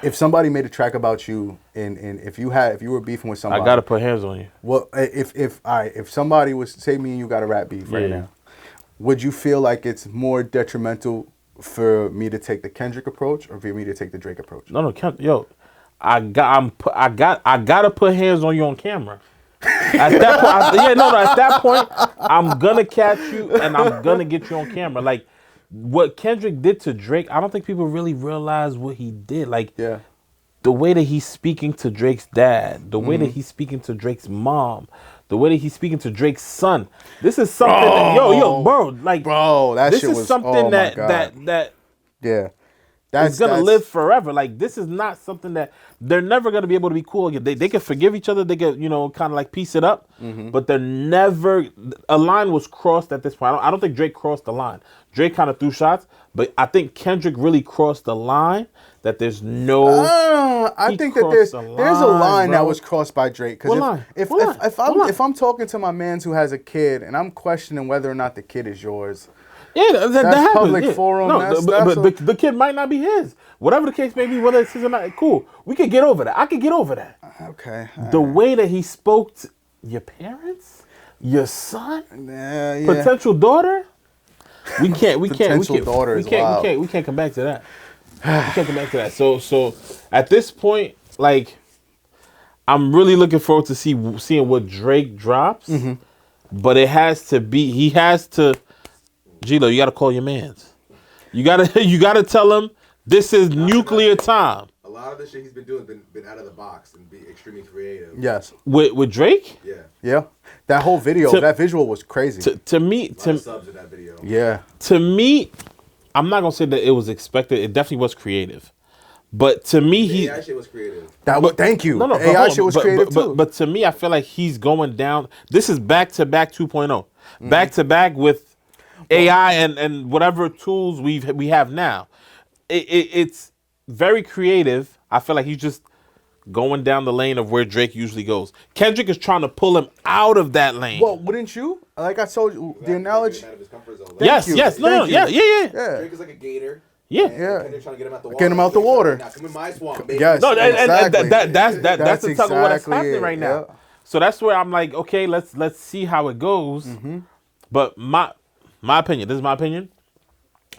If somebody made a track about you, and if you were beefing with somebody, I gotta put hands on you. Well, if somebody was, say me and you got a rap beef right Yeah. now, would you feel like it's more detrimental for me to take the Kendrick approach or for me to take the Drake approach? No, I gotta put hands on you on camera. At that point, at that point, I'm gonna catch you and I'm gonna get you on camera. Like what Kendrick did to Drake, I don't think people really realize what he did. Like Yeah. the way that he's speaking to Drake's dad, the way that he's speaking to Drake's mom, the way that he's speaking to Drake's son. This is something Bro, that this shit is was something oh my that God. Yeah. it's gonna live forever. Like this is not something that they're never gonna be able to be cool again. They can forgive each other. They can kind of like piece it up, but they're never. A line was crossed at this point. I don't think Drake crossed the line. Drake kind of threw shots, but I think Kendrick really crossed the line. That there's no. I think that there's a line that was crossed by Drake. Because if I'm talking to my mans who has a kid and I'm questioning whether or not the kid is yours. Yeah, that happens. Public forum. No, but the kid might not be his. Whatever the case may be, whether it's his or not, cool. We could get over that. I could get over that. Okay. The way that he spoke to your parents, your son, potential daughter, we can't come back to that. We can't come back to that. So at this point, like, I'm really looking forward to seeing what Drake drops. But it has to be. He has to. G-Lo, you gotta call your mans. You gotta tell him this is nuclear time. A lot of the shit he's been doing been out of the box and be extremely creative. Yes. With Drake? Yeah. Yeah. That whole video, that visual was crazy. To me, A lot of subs in that video. Yeah. To me, I'm not gonna say that it was expected. It definitely was creative. But to me, The AI shit was creative. Thank you. No, AI shit was creative too. But to me, I feel like he's going down. This is back-to-back 2.0. Back-to-back with AI and whatever tools we have now. It's very creative. I feel like he's just going down the lane of where Drake usually goes. Kendrick is trying to pull him out of that lane. Well, wouldn't you? Like I told you, the analogy. Out of his comfort zone. Yes. you. Yeah. Drake is like a gator. Yeah. And they're trying to get him out the water. Get him out the water. Now come in my swamp, baby. Yes. No, exactly. and that's the tug of war that's exactly happening it, right now. yeah. So that's where I'm like, okay, let's see how it goes. But my opinion, this is my opinion.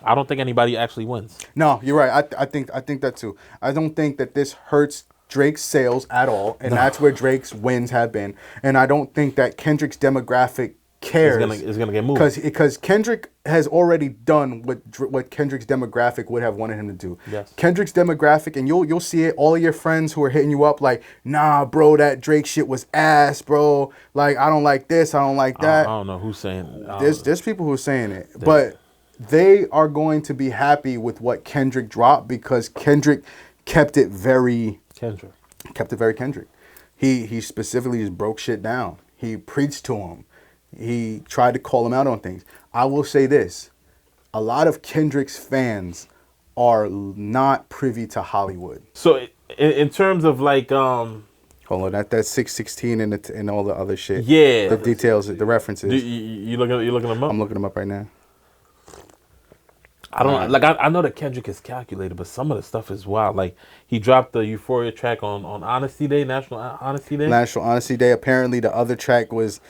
I don't think anybody actually wins. No, you're right. I think that too. I don't think that this hurts Drake's sales at all, and that's where Drake's wins have been. And I don't think that Kendrick's demographic cares. It's gonna get moved because Kendrick has already done what Kendrick's demographic would have wanted him to do. Yes. Kendrick's demographic, and you'll see it. All of your friends who are hitting you up like, nah, bro, that Drake shit was ass, bro. Like, I don't like this, I don't like that. I don't know who's saying. There's people who are saying it, but they are going to be happy with what Kendrick dropped because Kendrick kept it very Kendrick. He specifically just broke shit down. He preached to him. He tried to call him out on things. I will say this. A lot of Kendrick's fans are not privy to Hollywood. So in terms of like Hold on, that's 616 and all the other shit. Yeah. The details, the references. You looking them up? I'm looking them up right now. I don't like. I know that Kendrick is calculated, but some of the stuff is wild. Like he dropped the Euphoria track on Honesty Day, National Honesty Day. National Honesty Day. Apparently, the other track was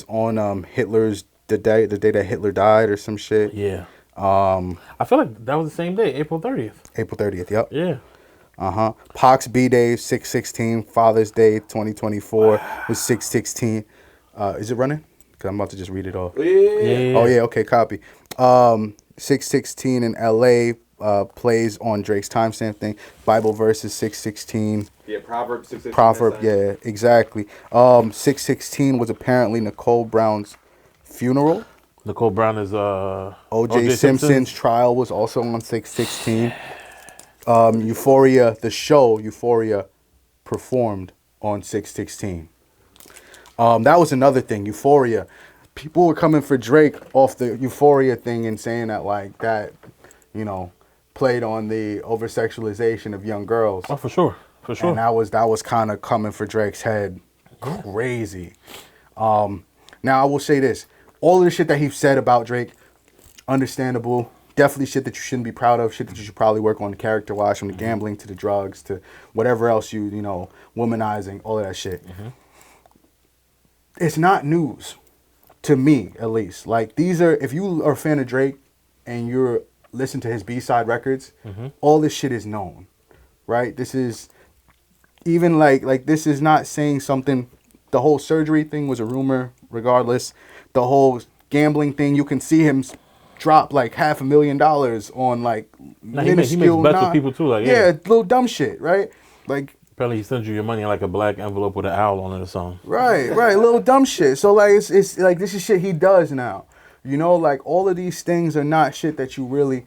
on Hitler's the day that Hitler died or some shit. Yeah. I feel like that was the same day, April 30th. April 30th. Yep. Yeah. Pac's B-Day 6/16. Father's Day 2024 was 6/16. Is it running? Cause I'm about to just read it off. Yeah. Oh yeah. Okay. Copy. 6/16 in L.A. Plays on Drake's timestamp thing. Bible verses 6/16. Yeah, Proverbs 6:16. Proverb. Yeah. Exactly. 6/16 was apparently Nicole Brown's funeral. Nicole Brown is O.J. Simpson's trial was also on 6/16. Euphoria, the show Euphoria, performed on 6/16. That was another thing. Euphoria, people were coming for Drake off the Euphoria thing and saying that like that, played on the over sexualization of young girls. Oh, for sure. And that was kind of coming for Drake's head, crazy. Now I will say this. All of the shit that he said about Drake, understandable. Definitely shit that you shouldn't be proud of. Shit that you should probably work on character-wise, from the gambling to the drugs to whatever else womanizing, all of that shit. It's not news, to me at least. Like if you are a fan of Drake and you're listening to his B-side records, all this shit is known, right? This is even like this is not saying something. The whole surgery thing was a rumor, regardless. The whole gambling thing, you can see him drop like $500,000 on like he makes bets with people too, like yeah, little dumb shit, right? Like apparently he sends you your money in like a black envelope with an owl on it or something. Right, little dumb shit. So like it's like this is shit he does now. Like all of these things are not shit that you really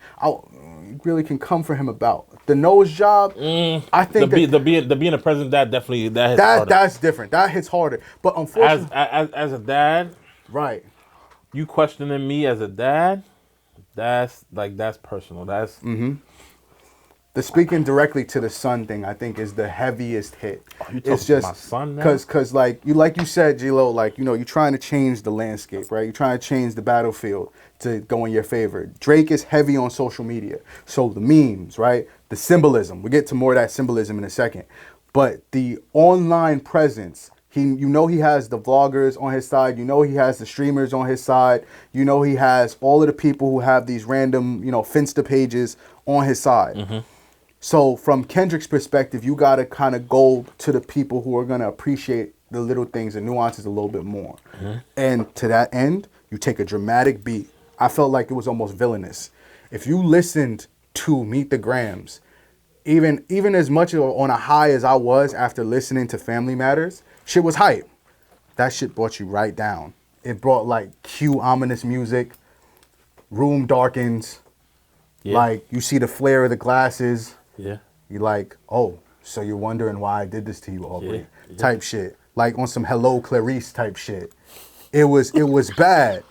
can come for him about. The nose job, I think the being a president, that definitely hits harder. That's different. That hits harder. But unfortunately, as a dad, right? You questioning me as a dad, that's personal. That's the speaking directly to the son thing, I think, is the heaviest hit. You talking it's just to my son now? Cause like you said, G-Lo, like you're trying to change the landscape, right? You're trying to change the battlefield to go in your favor. Drake is heavy on social media, so the memes, right? The symbolism. We'll get to more of that symbolism in a second, but the online presence. He has the vloggers on his side. He has the streamers on his side. He has all of the people who have these random, Finsta pages on his side. So from Kendrick's perspective, you got to kind of go to the people who are going to appreciate the little things and nuances a little bit more. And to that end, you take a dramatic beat. I felt like it was almost villainous. If you listened to Meet the Grams, even as much on a high as I was after listening to Family Matters, shit was hype. That shit brought you right down. It brought like cue ominous music, room darkens, like you see the flare of the glasses. Yeah. You're like, oh, so you're wondering why I did this to you, Aubrey. Type shit. Like on some Hello Clarice type shit. It was bad.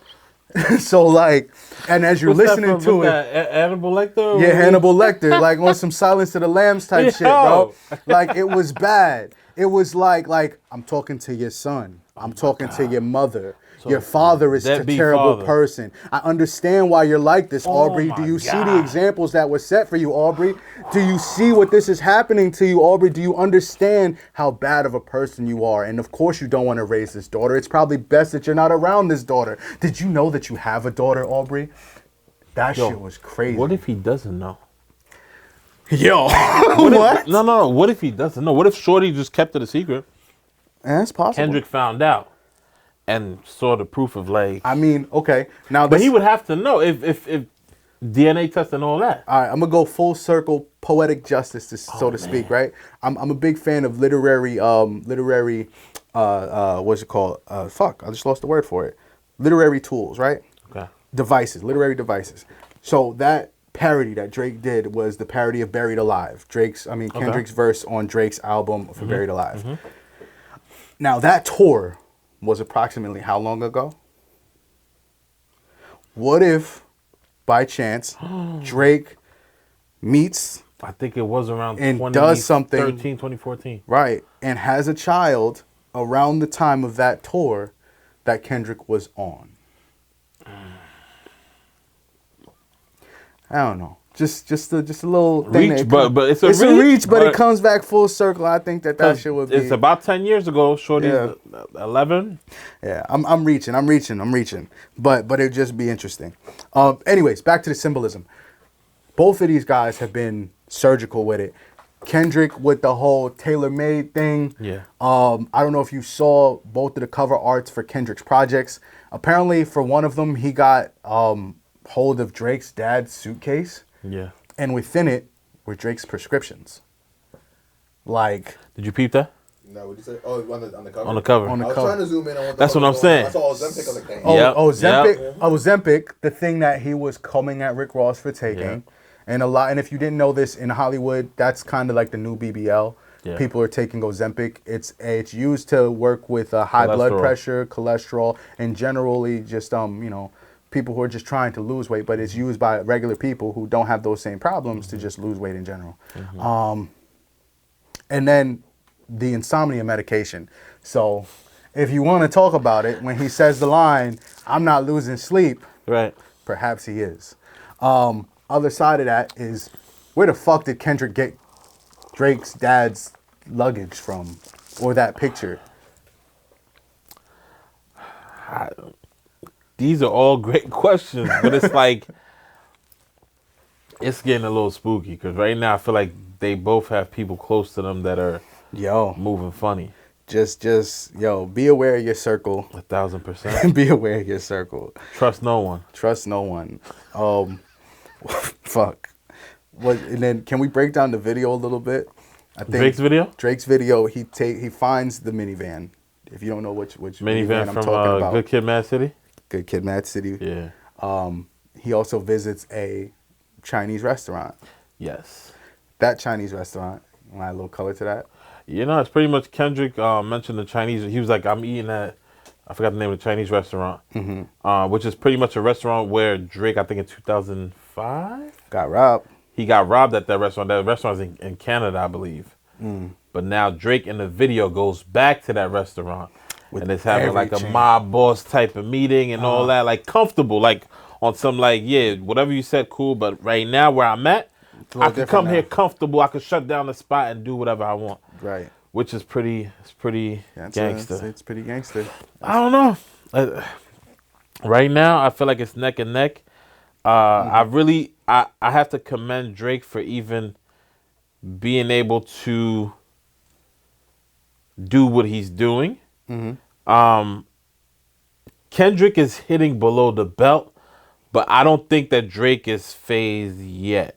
So like, and as you're listening to it, Hannibal Lecter? Yeah, Hannibal Lecter, like on some Silence of the Lambs type shit, bro. Like it was bad. It was like I'm talking to your son. I'm talking to your mother. Your father is a terrible person. I understand why you're like this, Aubrey. Do you see the examples that were set for you, Aubrey? Do you see what this is happening to you, Aubrey? Do you understand how bad of a person you are? And of course you don't want to raise this daughter. It's probably best that you're not around this daughter. Did you know that you have a daughter, Aubrey? That Yo, shit was crazy. What if he doesn't know? Yo, What? No. What if he doesn't know? What if Shorty just kept it a secret? That's possible. Kendrick found out and saw the proof of like. I mean, okay. Now, But he would have to know if DNA test and all that. All right, I'm gonna go full circle, poetic justice, so to speak. Right. I'm a big fan of literary. What's it called? Fuck, I just lost the word for it. Literary tools, right? Okay. Devices, literary devices. So that parody that Drake did was the parody of "Buried Alive." Kendrick's verse on Drake's album for "Buried Alive." Mm-hmm. Now that tour was approximately how long ago? What if, by chance, Drake meets I think it was around and does something 2014. Right, and has a child around the time of that tour that Kendrick was on. I don't know. Just a little thing. Reach, but it's a reach, but it comes back full circle. I think that shit would be. It's about 10 years ago. Shorty's 11. Yeah, I'm reaching. But it'd just be interesting. Anyways, back to the symbolism. Both of these guys have been surgical with it. Kendrick with the whole tailor-made thing. Yeah. I don't know if you saw both of the cover arts for Kendrick's projects. Apparently, for one of them, he got hold of Drake's dad's suitcase. Yeah. And within it were Drake's prescriptions. Like. Did you peep that? No, what did you say? Oh, on the cover. On the cover. I was trying to zoom in on what That's what I'm saying. I saw Ozempic on the thing. Ozempic, the thing that he was coming at Rick Ross for taking. Yeah. And if you didn't know this, in Hollywood, that's kind of like the new BBL. Yeah. People are taking Ozempic. It's used to work with high blood pressure, cholesterol, and generally just people who are just trying to lose weight. But it's used by regular people who don't have those same problems to just lose weight in general. Mm-hmm. And then the insomnia medication. So if you want to talk about it, when he says the line, "I'm not losing sleep," right? Perhaps he is. Other side of that is, where the fuck did Kendrick get Drake's dad's luggage from, or that picture? These are all great questions, but it's like, it's getting a little spooky because right now I feel like they both have people close to them that are moving funny. Just be aware of your circle. 1,000%. Be aware of your circle. Trust no one. Trust no one. Fuck. And then can we break down the video a little bit? I think Drake's video. He finds the minivan. If you don't know which minivan I'm talking about. Good Kid, Mad City. Good Kid, Mad City. Yeah. He also visits a Chinese restaurant. Yes. That Chinese restaurant. Want to add a little color to that? It's pretty much Kendrick mentioned the Chinese. He was like, I'm eating at, I forgot the name of the Chinese restaurant, which is pretty much a restaurant where Drake, I think in 2005, got robbed. He got robbed at that restaurant. That restaurant's in Canada, I believe. But now Drake in the video goes back to that restaurant and it's having like a mob boss type of meeting and all that, like comfortable, like on some like, whatever you said, cool. But right now where I'm at, I could come here comfortable. I could shut down the spot and do whatever I want. Right. Which is pretty gangster. It's pretty gangster. I don't know. Right now, I feel like it's neck and neck. I have to commend Drake for even being able to do what he's doing. Kendrick is hitting below the belt, but I don't think that Drake is phased yet.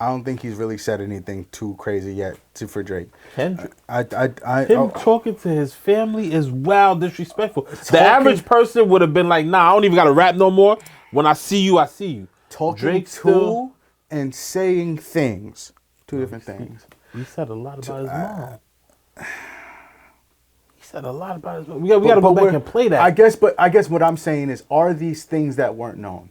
I don't think he's really said anything too crazy yet for Drake. Kendrick, him talking to his family is wild disrespectful. The average person would have been like, "Nah, I don't even got to rap no more. When I see you, I see you." Talking Drake to and saying things, two different things. He said a lot about his mom. He said a lot about his mom. We got to go back and play that. I guess what I'm saying is, are these things that weren't known?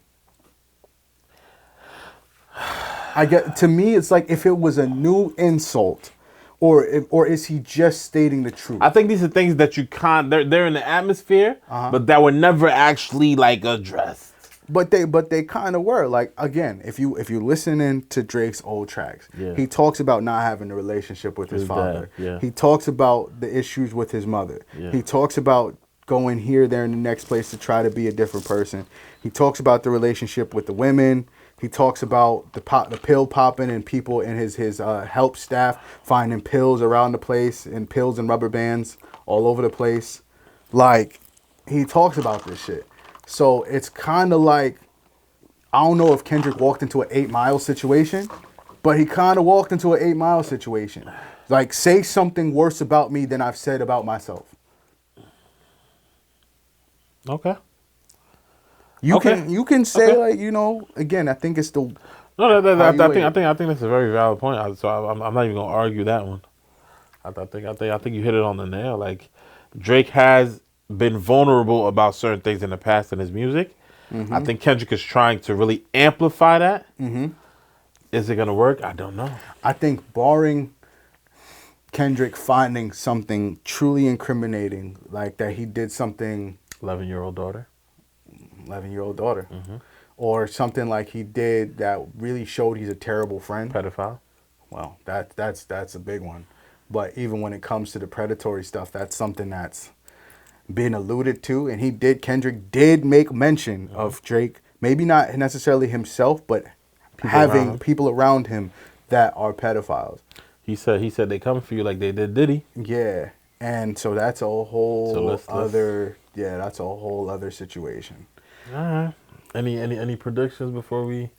To me, it's like if it was a new insult, or is he just stating the truth? I think these are things that you can't. They're in the atmosphere, but that were never actually like addressed. But they kind of were. Like, again, if you listen into Drake's old tracks, he talks about not having a relationship with his father. He talks about the issues with his mother. He talks about going here, there, and the next place to try to be a different person. He talks about the relationship with the women. He talks about the pill popping and people in his help staff finding pills around the place and pills and rubber bands all over the place. Like, he talks about this shit. So it's kind of like, I don't know if Kendrick walked into an 8 Mile situation, but he kind of walked into an 8 Mile situation. Like, say something worse about me than I've said about myself. Okay. You Okay. you can say Okay. like, you know, again, I think it's the No, how you I weigh it. think that's a very valid point. So I'm not even gonna argue that one. I think you hit it on the nail. Like, Drake has been vulnerable about certain things in the past in his music. I think Kendrick is trying to really amplify that. Is it gonna work? I don't know. I think barring Kendrick finding something truly incriminating, like that he did something 11-year-old daughter. 11-year-old daughter, or something like he did that really showed he's a terrible friend. Pedophile. Well, that's a big one. But even when it comes to the predatory stuff, that's something that's been alluded to, and Kendrick did make mention of Drake, maybe not necessarily himself, but having around him. people around him that are pedophiles. He said they come for you like they did Diddy. Yeah, and so that's a whole So let's- that's a whole other situation. All right. Any predictions before we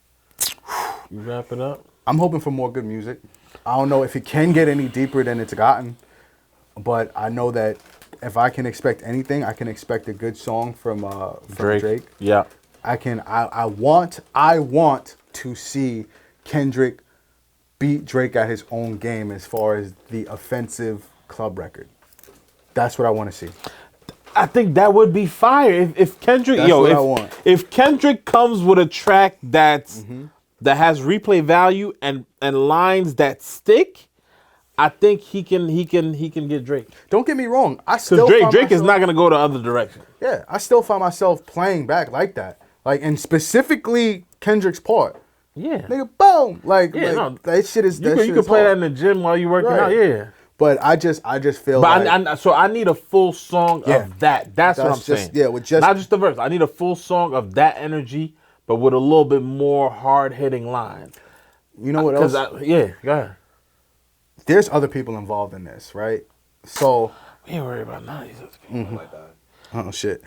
wrap it up? I'm hoping for more good music. I don't know if it can get any deeper than it's gotten, but I know that if I can expect anything, I can expect a good song from Drake. Yeah. I want to see Kendrick beat Drake at his own game as far as the offensive club record. That's what I want to see. I think that would be fire if Kendrick. That's what I want. If Kendrick comes with a track that has replay value and lines that stick, I think he can get Drake. Don't get me wrong. I still Because find Drake is myself- not gonna go the other direction. Yeah, I still find myself playing back like that. Like, and specifically Kendrick's part. Yeah. Nigga, boom. Like, Yeah, like no. that shit is. You can play that in the gym while you're working Right. out. Yeah. But I just feel But like so I need a full song Yeah. of that. That's what I'm That's just- saying. yeah, with just- not just the verse. I need a full song of that energy, but with a little bit more hard hitting lines. you know what else? Go ahead. There's other people involved in this, right? So, We ain't worried about none of these other people. Like that. oh shit.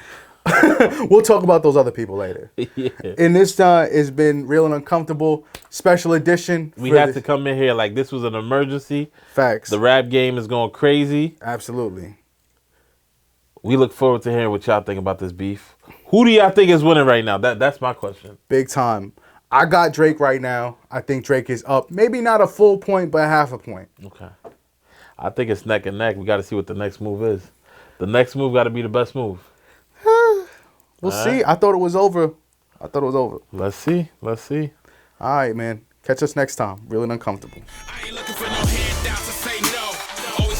We'll talk about those other people later. Yeah. And this it's been real and uncomfortable special edition. We for had the- to come in here like this was an emergency. Facts. The rap game is going crazy. Absolutely. We look forward to hearing what y'all think about this beef. Who do y'all think is winning right now? That's my question. Big time. I got Drake right now. I think Drake is up. Maybe not a full point, but half a point. Okay. I think it's neck and neck. We got to see what the next move is. The next move got to be the best move. We'll see. I thought it was over. Let's see. All right, man. Catch us next time. Real and uncomfortable. I ain't looking for no handouts to say no. Always